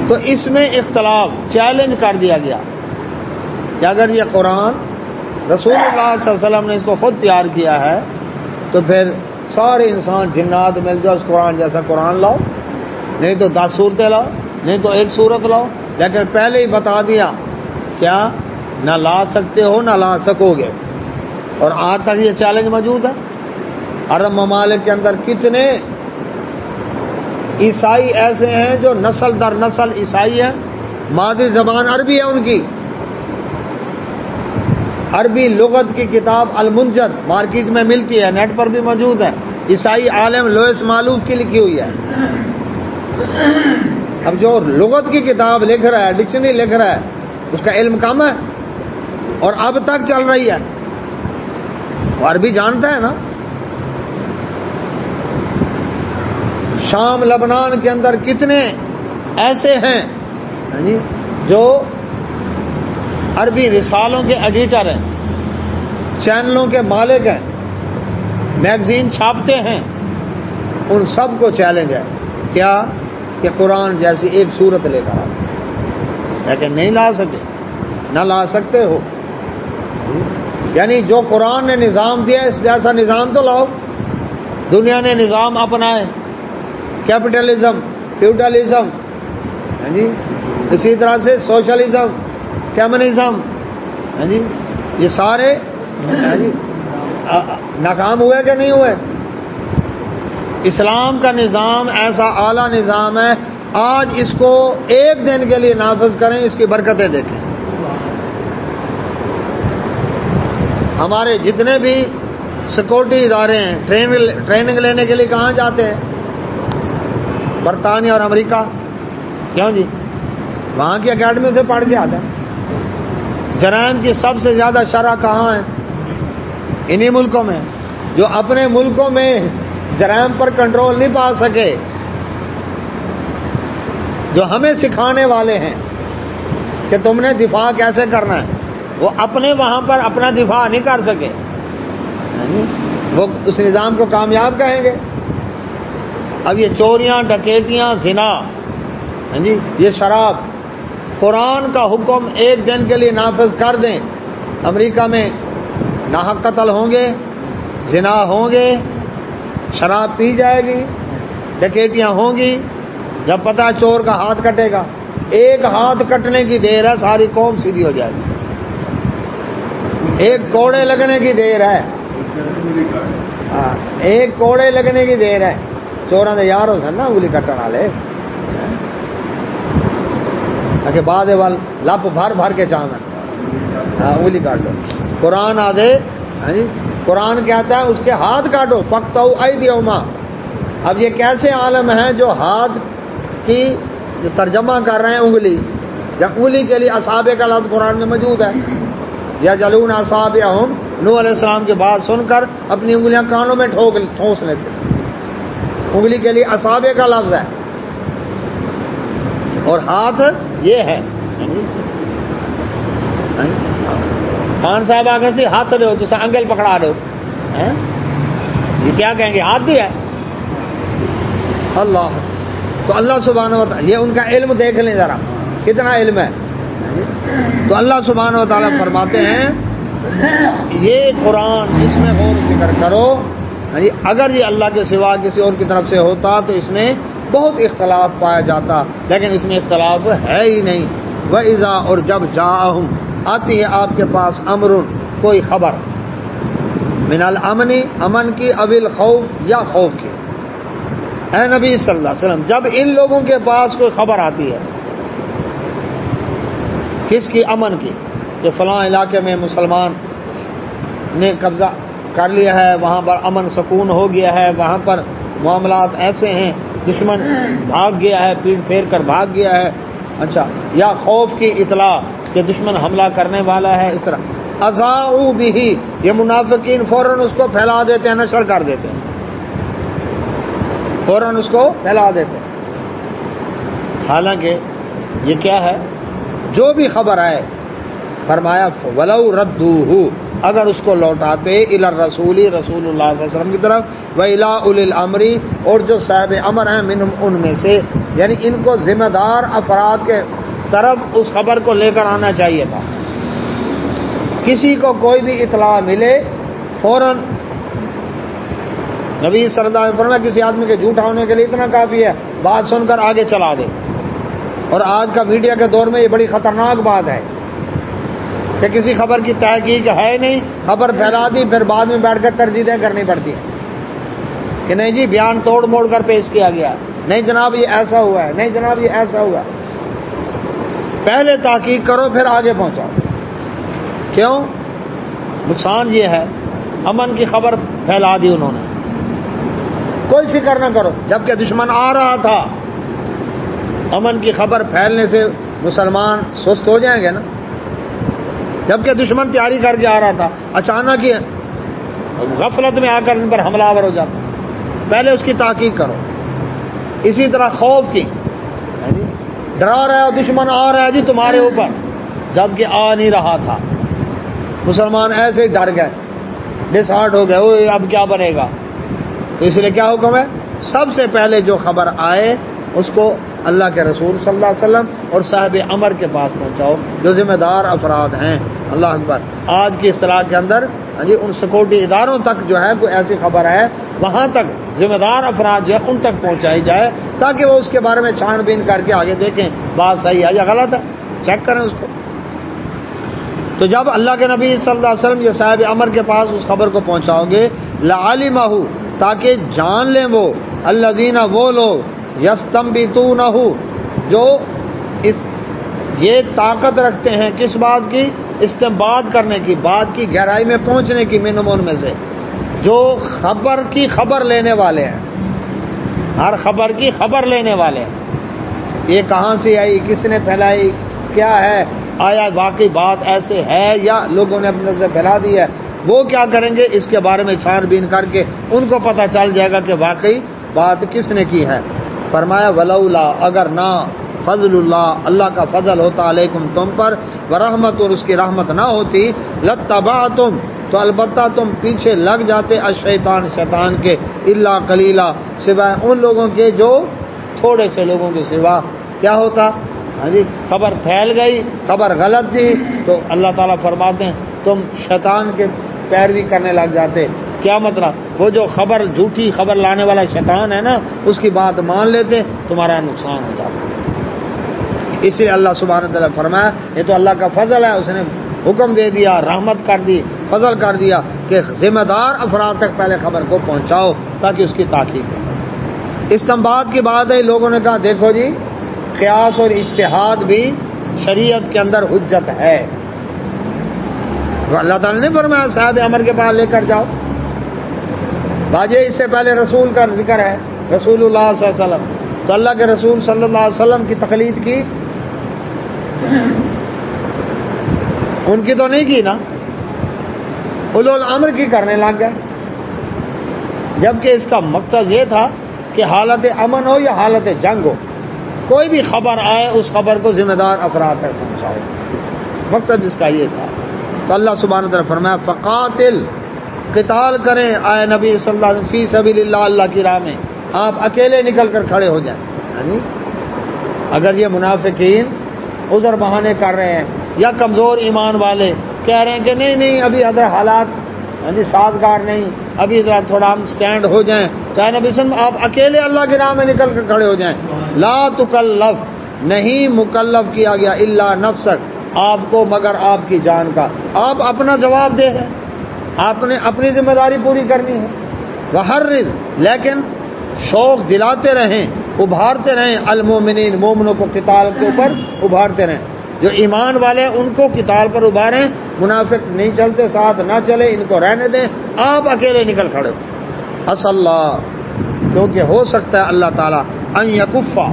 تو اس میں اختلاف چیلنج کر دیا گیا کہ اگر یہ قرآن رسول اللہ صلی اللہ علیہ وسلم نے اس کو خود تیار کیا ہے تو پھر سارے انسان جنات مل جاؤ اس قرآن جیسا قرآن لاؤ، نہیں تو 10 صورتیں لاؤ، نہیں تو 1 صورت لاؤ، لیکن پہلے ہی بتا دیا کیا نہ لا سکتے ہو نہ لا سکو گے، اور آج تک یہ چیلنج موجود ہے۔ عرب ممالک کے اندر کتنے عیسائی ایسے ہیں جو نسل در نسل عیسائی ہیں، مادری زبان عربی ہے ان کی، عربی لغت کی کتاب المنجد مارکیٹ میں ملتی ہے، نیٹ پر بھی موجود ہے، عیسائی عالم لوئس مالوف کی لکھی ہوئی ہے۔ اب جو لغت کی کتاب لکھ رہا ہے، ڈکشنری لکھ رہا ہے، اس کا علم کم ہے اور اب تک چل رہی ہے، وہ عربی جانتا ہے نا۔ شام لبنان کے اندر کتنے ایسے ہیں جو عربی رسالوں کے ایڈیٹر ہیں، چینلوں کے مالک ہیں، میگزین چھاپتے ہیں، ان سب کو چیلنج ہے کیا کہ قرآن جیسی 1 صورت لے کر آؤ، لیکن نہیں لا سکے، نہ لا سکتے ہو، یعنی جو قرآن نے نظام دیا اس جیسا نظام تو لاؤ۔ دنیا نے نظام اپنائے، کیپٹلزم، فیوڈلزم، اسی طرح سے سوشلزم، کمیونزم، یہ سارے ناکام ہوئے کہ نہیں ہوئے؟ اسلام کا نظام ایسا اعلیٰ نظام ہے، آج اس کو 1 دن کے لیے نافذ کریں، اس کی برکتیں دیکھیں۔ ہمارے جتنے بھی سیکورٹی ادارے ہیں ٹریننگ لینے کے لیے کہاں جاتے ہیں؟ برطانیہ اور امریکہ، کیوں جی؟ وہاں کی اکیڈمی سے پڑھ کے آتے ہیں۔ جرائم کی سب سے زیادہ شرح کہاں ہے؟ انہی ملکوں میں۔ جو اپنے ملکوں میں جرائم پر کنٹرول نہیں پا سکے، جو ہمیں سکھانے والے ہیں کہ تم نے دفاع کیسے کرنا ہے، وہ اپنے وہاں پر اپنا دفاع نہیں کر سکے، وہ اس نظام کو کامیاب کہیں گے؟ اب یہ چوریاں، ڈکیتیاں، زنا، یہ شراب، قرآن کا حکم 1 دن کے لیے نافذ کر دیں، امریکہ میں ناحق قتل ہوں گے، زنا ہوں گے، شراب پی جائے گی، ڈکیتیاں ہوں گی، جب پتہ چور کا ہاتھ کٹے گا، 1 ہاتھ کٹنے کی دیر ہے، ساری قوم سیدھی ہو جائے گی، 1 کوڑے لگنے کی دیر ہے، 1 کوڑے لگنے کی دیر ہے۔ چوراں دے یار ہو سن نا انگلی کٹن والے، کہ بعد وال لپ بھر کے چام ہے، انگلی کاٹو۔ قرآن آدھے قرآن کہتا ہے اس کے ہاتھ کاٹو، فقطعوا ایدیہما۔ اب یہ کیسے عالم ہیں جو ہاتھ کی جو ترجمہ کر رہے ہیں انگلی، یا انگلی کے لیے اصابع کا لفظ قرآن میں موجود ہے، یا جلون اصابعہم، نوح علیہ السلام کی بات سن کر اپنی انگلیاں کانوں میں ٹھونس لیتے، انگلی کے لیے اصابع کا لفظ ہے، اور ہاتھ یہ ہے۔ خان صاحب آگے سے ہاتھ دے ہو تو انگل پکڑا رہے ہو، یہ کیا کہیں گے؟ ہاتھ دیا ہے اللہ۔ تو اللہ سبحانہ و تعالیٰ، یہ ان کا علم دیکھ لیں ذرا کتنا علم ہے۔ تو اللہ سبحانہ و تعالیٰ فرماتے ہیں یہ قرآن، اس میں غور و فکر کرو، اگر یہ اللہ کے سوا کسی اور کی طرف سے ہوتا تو اس میں بہت اختلاف پایا جاتا، لیکن اس میں اختلاف ہے ہی نہیں۔ وَإِذَا، اور جب جاءہم، آتی ہے آپ کے پاس، امر، کوئی خبر، من الامن، امن کی، اول خوف یا خوف کی۔ اے نبی صلی اللہ علیہ وسلم جب ان لوگوں کے پاس کوئی خبر آتی ہے، کس کی؟ امن کی، کہ فلاں علاقے میں مسلمان نے قبضہ کر لیا ہے، وہاں پر امن سکون ہو گیا ہے، وہاں پر معاملات ایسے ہیں، دشمن بھاگ گیا ہے، پیٹ پھیر کر بھاگ گیا ہے، اچھا، یا خوف کی اطلاع کہ دشمن حملہ کرنے والا ہے، اس طرح اذاعوا بہ، یہ منافقین فوراً اس کو پھیلا دیتے ہیں، نشر کر دیتے ہیں، فوراً اس کو پھیلا دیتے ہیں۔ حالانکہ یہ کیا ہے؟ جو بھی خبر آئے، فرمایا ولو ردوہ، اگر اس کو لوٹاتے الی الرسول، رسول اللہ صلی اللہ علیہ وسلم کی طرف، و الی اولی الامر، اور جو صاحب امر ہیں، منہم، ان میں سے، یعنی ان کو ذمہ دار افراد کے طرف اس خبر کو لے کر آنا چاہیے تھا۔ کسی کو کوئی بھی اطلاع ملے فوراً، نبی صلی اللہ علیہ وسلم فرمایا کسی آدمی کے جھوٹا ہونے کے لیے اتنا کافی ہے بات سن کر آگے چلا دے۔ اور آج کا میڈیا کے دور میں یہ بڑی خطرناک بات ہے کہ کسی خبر کی تحقیق ہے نہیں، خبر پھیلا دی، پھر بعد میں بیٹھ کر تردیدیں کرنی پڑتی ہیں کہ نہیں جی بیان توڑ موڑ کر پیش کیا گیا، نہیں جناب یہ ایسا ہوا ہے، نہیں جناب یہ ایسا ہوا ہے۔ پہلے تحقیق کرو پھر آگے پہنچاؤ۔ کیوں؟ نقصان یہ ہے، امن کی خبر پھیلا دی انہوں نے، کوئی فکر نہ کرو، جبکہ دشمن آ رہا تھا۔ امن کی خبر پھیلنے سے مسلمان سست ہو جائیں گے نا، جبکہ دشمن تیاری کر کے آ رہا تھا، اچانک ہی غفلت میں آ کر ان پر حملہ آور ہو جاتا۔ پہلے اس کی تحقیق کرو۔ اسی طرح خوف کی، ڈرا رہا ہے دشمن آ رہا ہے جی تمہارے اوپر، جبکہ آ نہیں رہا تھا، مسلمان ایسے ہی ڈر گئے، ڈس ہارٹ ہو گئے، اوہ اب کیا بنے گا۔ تو اس لیے کیا حکم ہے؟ سب سے پہلے جو خبر آئے اس کو اللہ کے رسول صلی اللہ علیہ وسلم اور صاحب امر کے پاس پہنچاؤ، جو ذمہ دار افراد ہیں۔ اللہ اکبر۔ آج کی اصطلاح کے اندر ان سیکورٹی اداروں تک جو ہے کوئی ایسی خبر ہے، وہاں تک ذمہ دار افراد جو ہے ان تک پہنچائی جائے، تاکہ وہ اس کے بارے میں چھان بین کر کے آگے دیکھیں بات صحیح ہے یا غلط ہے، چیک کریں اس کو۔ تو جب اللہ کے نبی صلی اللہ علیہ وسلم یہ صاحب امر کے پاس اس خبر کو پہنچاؤ گے، لعلمہ، تاکہ جان لیں وہ، الذین، وہ لوگ، یستنبطونہ، جو یہ طاقت رکھتے ہیں کس بات کی؟ استنباط کرنے کی، بات کی گہرائی میں پہنچنے کی، منہم، ان میں سے، جو خبر کی خبر لینے والے ہیں، ہر خبر کی خبر لینے والے ہیں۔ یہ کہاں سے آئی، کس نے پھیلائی، کیا ہے، آیا واقعی بات ایسے ہے یا لوگوں نے اپنے طرف سے پھیلا دی ہے، وہ کیا کریں گے؟ اس کے بارے میں چھان بین کر کے ان کو پتہ چل جائے گا کہ واقعی بات کس نے کی ہے۔ فرمایا ولولا، اگر نہ، فضل اللہ، اللہ کا فضل ہوتا علیکم تم پر، ورحمت، اور اس کی رحمت نہ ہوتی، لتبعتم، تو البتہ تم پیچھے لگ جاتے، الشیطان، شیطان کے، الا قلیلا، سوائے ان لوگوں کے جو تھوڑے سے لوگوں کے سوا کیا ہوتا؟ ہاں جی، خبر پھیل گئی، خبر غلط تھی، تو اللہ تعالیٰ فرماتے ہیں تم شیطان کے پیروی کرنے لگ جاتے۔ کیا مطلب؟ وہ جو خبر، جھوٹی خبر لانے والا شیطان ہے نا، اس کی بات مان لیتے، تمہارا نقصان ہو جاتا۔ اس لیے اللہ سبحانہ وتعالیٰ فرمایا یہ تو اللہ کا فضل ہے، اس نے حکم دے دیا، رحمت کر دی، فضل کر دیا کہ ذمہ دار افراد تک پہلے خبر کو پہنچاؤ تاکہ اس کی تحقیق ہو۔ استنباط کی بات ہے، لوگوں نے کہا دیکھو جی قیاس اور اجتہاد بھی شریعت کے اندر حجت ہے۔ اللہ تعالیٰ نے فرمایا صاحب امر کے پاس لے کر جاؤ، واجہ اس سے پہلے رسول کا ذکر ہے، رسول اللہ صلی اللہ علیہ وسلم، تو اللہ کے رسول صلی اللہ علیہ وسلم کی تقلید کی، ان کی تو نہیں کی نا، اولو الامر کی کرنے لگ گئے، جبکہ اس کا مقصد یہ تھا کہ حالت امن ہو یا حالت جنگ ہو، کوئی بھی خبر آئے اس خبر کو ذمہ دار افراد تک پہنچاؤ، مقصد اس کا یہ تھا۔ تو اللہ سبحانہ وتعالیٰ فرمایا فقاتل، قتال کریں آئے نبی صلی اللہ علیہ وسلم، فی سبیل اللہ، اللہ کی راہ میں، آپ اکیلے نکل کر کھڑے ہو جائیں۔ یعنی اگر یہ منافقین عذر بہانے کر رہے ہیں یا کمزور ایمان والے کہہ رہے ہیں کہ نہیں نہیں ابھی ادھر حالات سازگار نہیں، ابھی ادھر تھوڑا ہم سٹینڈ ہو جائیں، تو اے نبی صلی اللہ علیہ وسلم آپ اکیلے اللہ کی راہ میں نکل کر کھڑے ہو جائیں۔ لا تکلف، نہیں مکلف کیا گیا، الا نفسک، آپ کو مگر آپ کی جان کا، آپ اپنا جواب دے رہے ہیں، آپ نے اپنی ذمہ داری پوری کرنی ہے. وحرض، لیکن شوق دلاتے رہیں، ابھارتے رہیں المومنین، مومنوں کو قتال کے اوپر ابھارتے رہیں. جو ایمان والے ہیں ان کو قتال پر ابھاریں. منافق نہیں چلتے، ساتھ نہ چلے، ان کو رہنے دیں، آپ اکیلے نکل کھڑے ہو. عسى اللہ، کیونکہ ہو سکتا ہے اللہ تعالیٰ ان یکفا،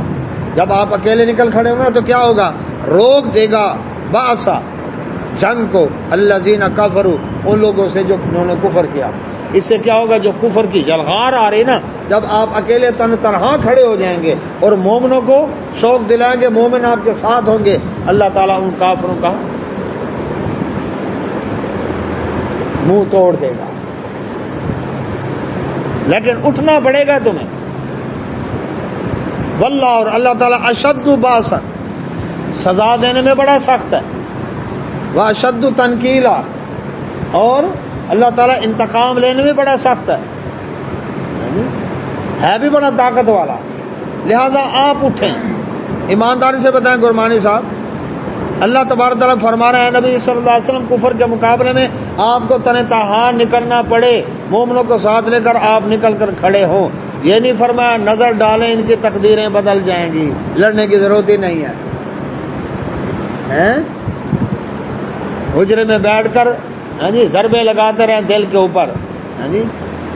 جب آپ اکیلے نکل کھڑے ہوں گے تو کیا ہوگا، روک دے گا باسا، جنگ کو، الذین کفروا، ان لوگوں سے جو انہوں نے کفر کیا. اس سے کیا ہوگا، جو کفر کی جلغار آ رہی نا، جب آپ اکیلے تنہا کھڑے ہو جائیں گے اور مومنوں کو شوق دلائیں گے، مومن آپ کے ساتھ ہوں گے، اللہ تعالیٰ ان کافروں کا منہ توڑ دے گا. لیکن اٹھنا پڑے گا تمہیں. واللہ، اور اللہ تعالیٰ اشد باسا، سزا دینے میں بڑا سخت ہے. واشد تنکیلا، اور اللہ تعالیٰ انتقام لینے میں بڑا سخت ہے بھی بڑا طاقت والا. لہذا آپ اٹھیں، ایمانداری سے بتائیں گرمانی صاحب، اللہ تبارک تعالیٰ فرما رہے ہیں نبی صلی اللہ علیہ وسلم کفر کے مقابلے میں آپ کو تنہا نکلنا پڑے، مومنوں کو ساتھ لے کر آپ نکل کر کھڑے ہوں. یہ نہیں فرمایا نظر ڈالیں ان کی تقدیریں بدل جائیں گی، لڑنے کی ضرورت ہی نہیں ہے. حجرے میں بیٹھ کر جی ضربے لگاتے رہیں دل کے اوپر. جی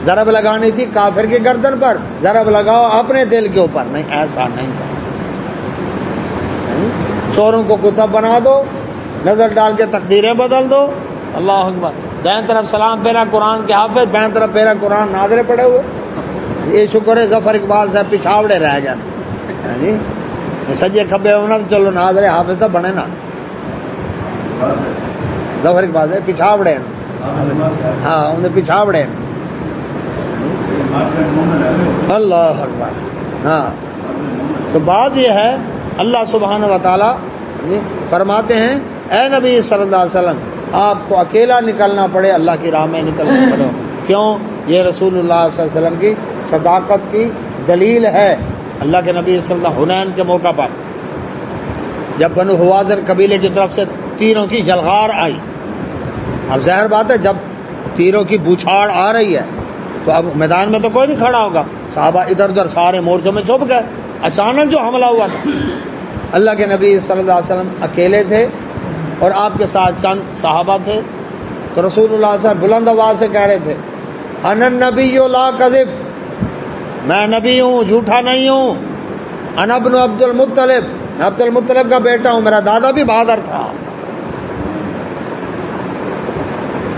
ضرب لگانی تھی کافر کی گردن پر، ضرب لگاؤ اپنے دل کے اوپر. نہیں، ایسا نہیں. چوروں کو کتب بنا دو، نظر ڈال کے تقدیریں بدل دو. اللہ اکبر. دائیں طرف سلام پھیرا قرآن کے حافظ، بائیں طرف پھیرا قرآن ناظرے پڑے ہوئے. یہ شکر ہے ظفر اقبال صاحب پچھاوڑے رہ گئے. جی سجے کھبے ہونا تو چلو ناظرے حافظ تو بنے نا. ظفر اقبال صاحب پچھاوڑے، ہاں انہیں پچھاوڑے. اللہ اکبر. ہاں تو بات یہ ہے، اللہ سبحانہ و تعالیٰ فرماتے ہیں اے نبی صلی اللہ علیہ وسلم آپ کو اکیلا نکلنا پڑے، اللہ کی راہ میں نکلنا پڑے. کیوں؟ یہ رسول اللہ صلی اللہ علیہ وسلم کی صداقت کی دلیل ہے. اللہ کے نبی صلی اللہ علیہ وسلم حنین کے موقع پر جب بنو حوازن قبیلے کی طرف سے تیروں کی جلغار آئی، اب ظاہر بات ہے جب تیروں کی بوچھاڑ آ رہی ہے تو اب میدان میں تو کوئی نہیں کھڑا ہوگا. صحابہ ادھر ادھر سارے مورچوں میں چھپ گئے. اچانک جو حملہ ہوا تھا، اللہ کے نبی صلی اللہ علیہ وسلم اکیلے تھے اور آپ کے ساتھ چند صحابہ تھے. تو رسول اللہ صلی اللہ علیہ وسلم بلند آواز سے کہہ رہے تھے انا النبی لا کذب، میں نبی ہوں، جھوٹا نہیں ہوں. انا ابن عبد المطلب، میں عبد المطلب کا بیٹا ہوں، میرا دادا بھی بہادر تھا.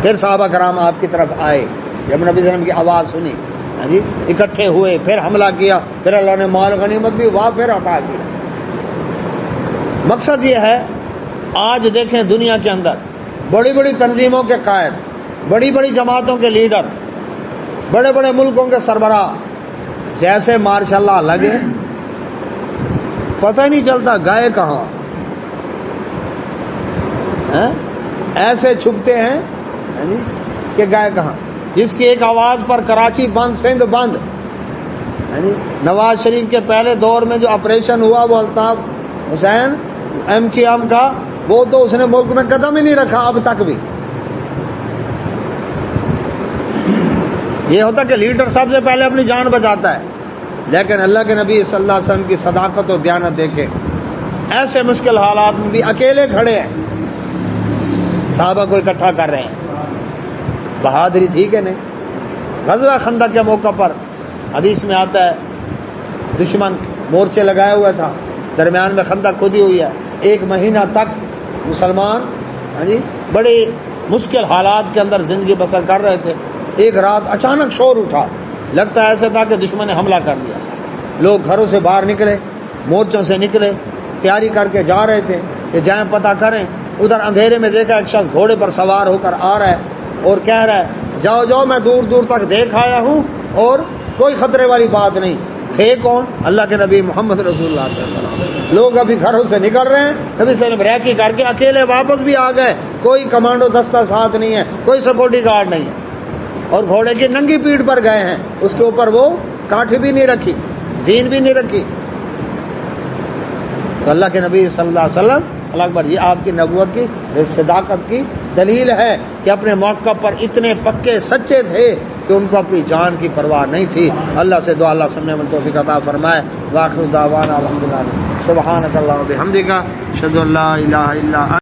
پھر صحابہ کرام آپ کی طرف آئے، جب نبی صلی اللہ علیہ وسلم کی آواز سنی جی اکٹھے ہوئے، پھر حملہ کیا، پھر اللہ نے مال غنیمت بھی وہاں پھر عطا کیا. مقصد یہ ہے، آج دیکھیں دنیا کے اندر بڑی بڑی تنظیموں کے قائد، بڑی بڑی جماعتوں کے لیڈر، بڑے بڑے ملکوں کے سربراہ جیسے ماشاء اللہ لگے، پتہ ہی نہیں چلتا گئے کہاں. ایسے چھپتے ہیں کہ گئے کہاں. جس کی ایک آواز پر کراچی بند، سندھ بند. نواز شریف کے پہلے دور میں جو آپریشن ہوا وہ الطاف حسین ایم کی ایم کا، وہ تو اس نے ملک میں قدم ہی نہیں رکھا اب تک بھی. یہ ہوتا کہ لیڈر سب سے پہلے اپنی جان بچاتا ہے، لیکن اللہ کے نبی صلی اللہ علیہ وسلم کی صداقت و دیانت دیکھے ایسے مشکل حالات میں بھی اکیلے کھڑے ہیں، صحابہ کو اکٹھا کر رہے ہیں. بہادری تھی کہ نہیں؟ غزوہ خندق کے موقع پر حدیث میں آتا ہے دشمن مورچے لگائے ہوا تھا، درمیان میں خندق کھودی ہوئی ہے. 1 مہینہ تک مسلمان بڑے مشکل حالات کے اندر زندگی بسر کر رہے تھے. ایک رات اچانک شور اٹھا، لگتا ایسا تھا کہ دشمن نے حملہ کر دیا. لوگ گھروں سے باہر نکلے، مورچوں سے نکلے، تیاری کر کے جا رہے تھے کہ جائیں پتہ کریں. ادھر اندھیرے میں دیکھا ایک شخص گھوڑے پر سوار ہو کر آ رہا ہے اور کہہ رہا ہے جاؤ جاؤ میں دور دور تک دیکھ آیا ہوں اور کوئی خطرے والی بات نہیں. تھے کون؟ اللہ کے نبی محمد رسول اللہ صلی اللہ علیہ وسلم. لوگ ابھی گھروں سے نکل رہے ہیں، نبی صلی اللہ علیہ وسلم ریکی کر کے اکیلے واپس بھی آ گئے. کوئی کمانڈو دستہ ساتھ نہیں ہے، کوئی سیکورٹی گارڈ نہیں ہے، اور گھوڑے کی ننگی پیٹھ پر گئے ہیں. اس کے اوپر وہ کانٹھی بھی نہیں رکھی، زین بھی نہیں رکھی. تو اللہ کے نبی صلی اللہ علیہ وسلم، اللہ اکبر، یہ آپ کی نبوت کی صداقت کی دلیل ہے کہ اپنے موقع پر اتنے پکے سچے تھے کہ ان کو اپنی جان کی پرواہ نہیں تھی۔ اللہ سے دعا اللہ سمجھنے میں توفیق عطا فرمائے۔ وآخر دعوانا الحمدللہ سبحانک اللہم و بحمدک اشہد ان لا الہ الا انت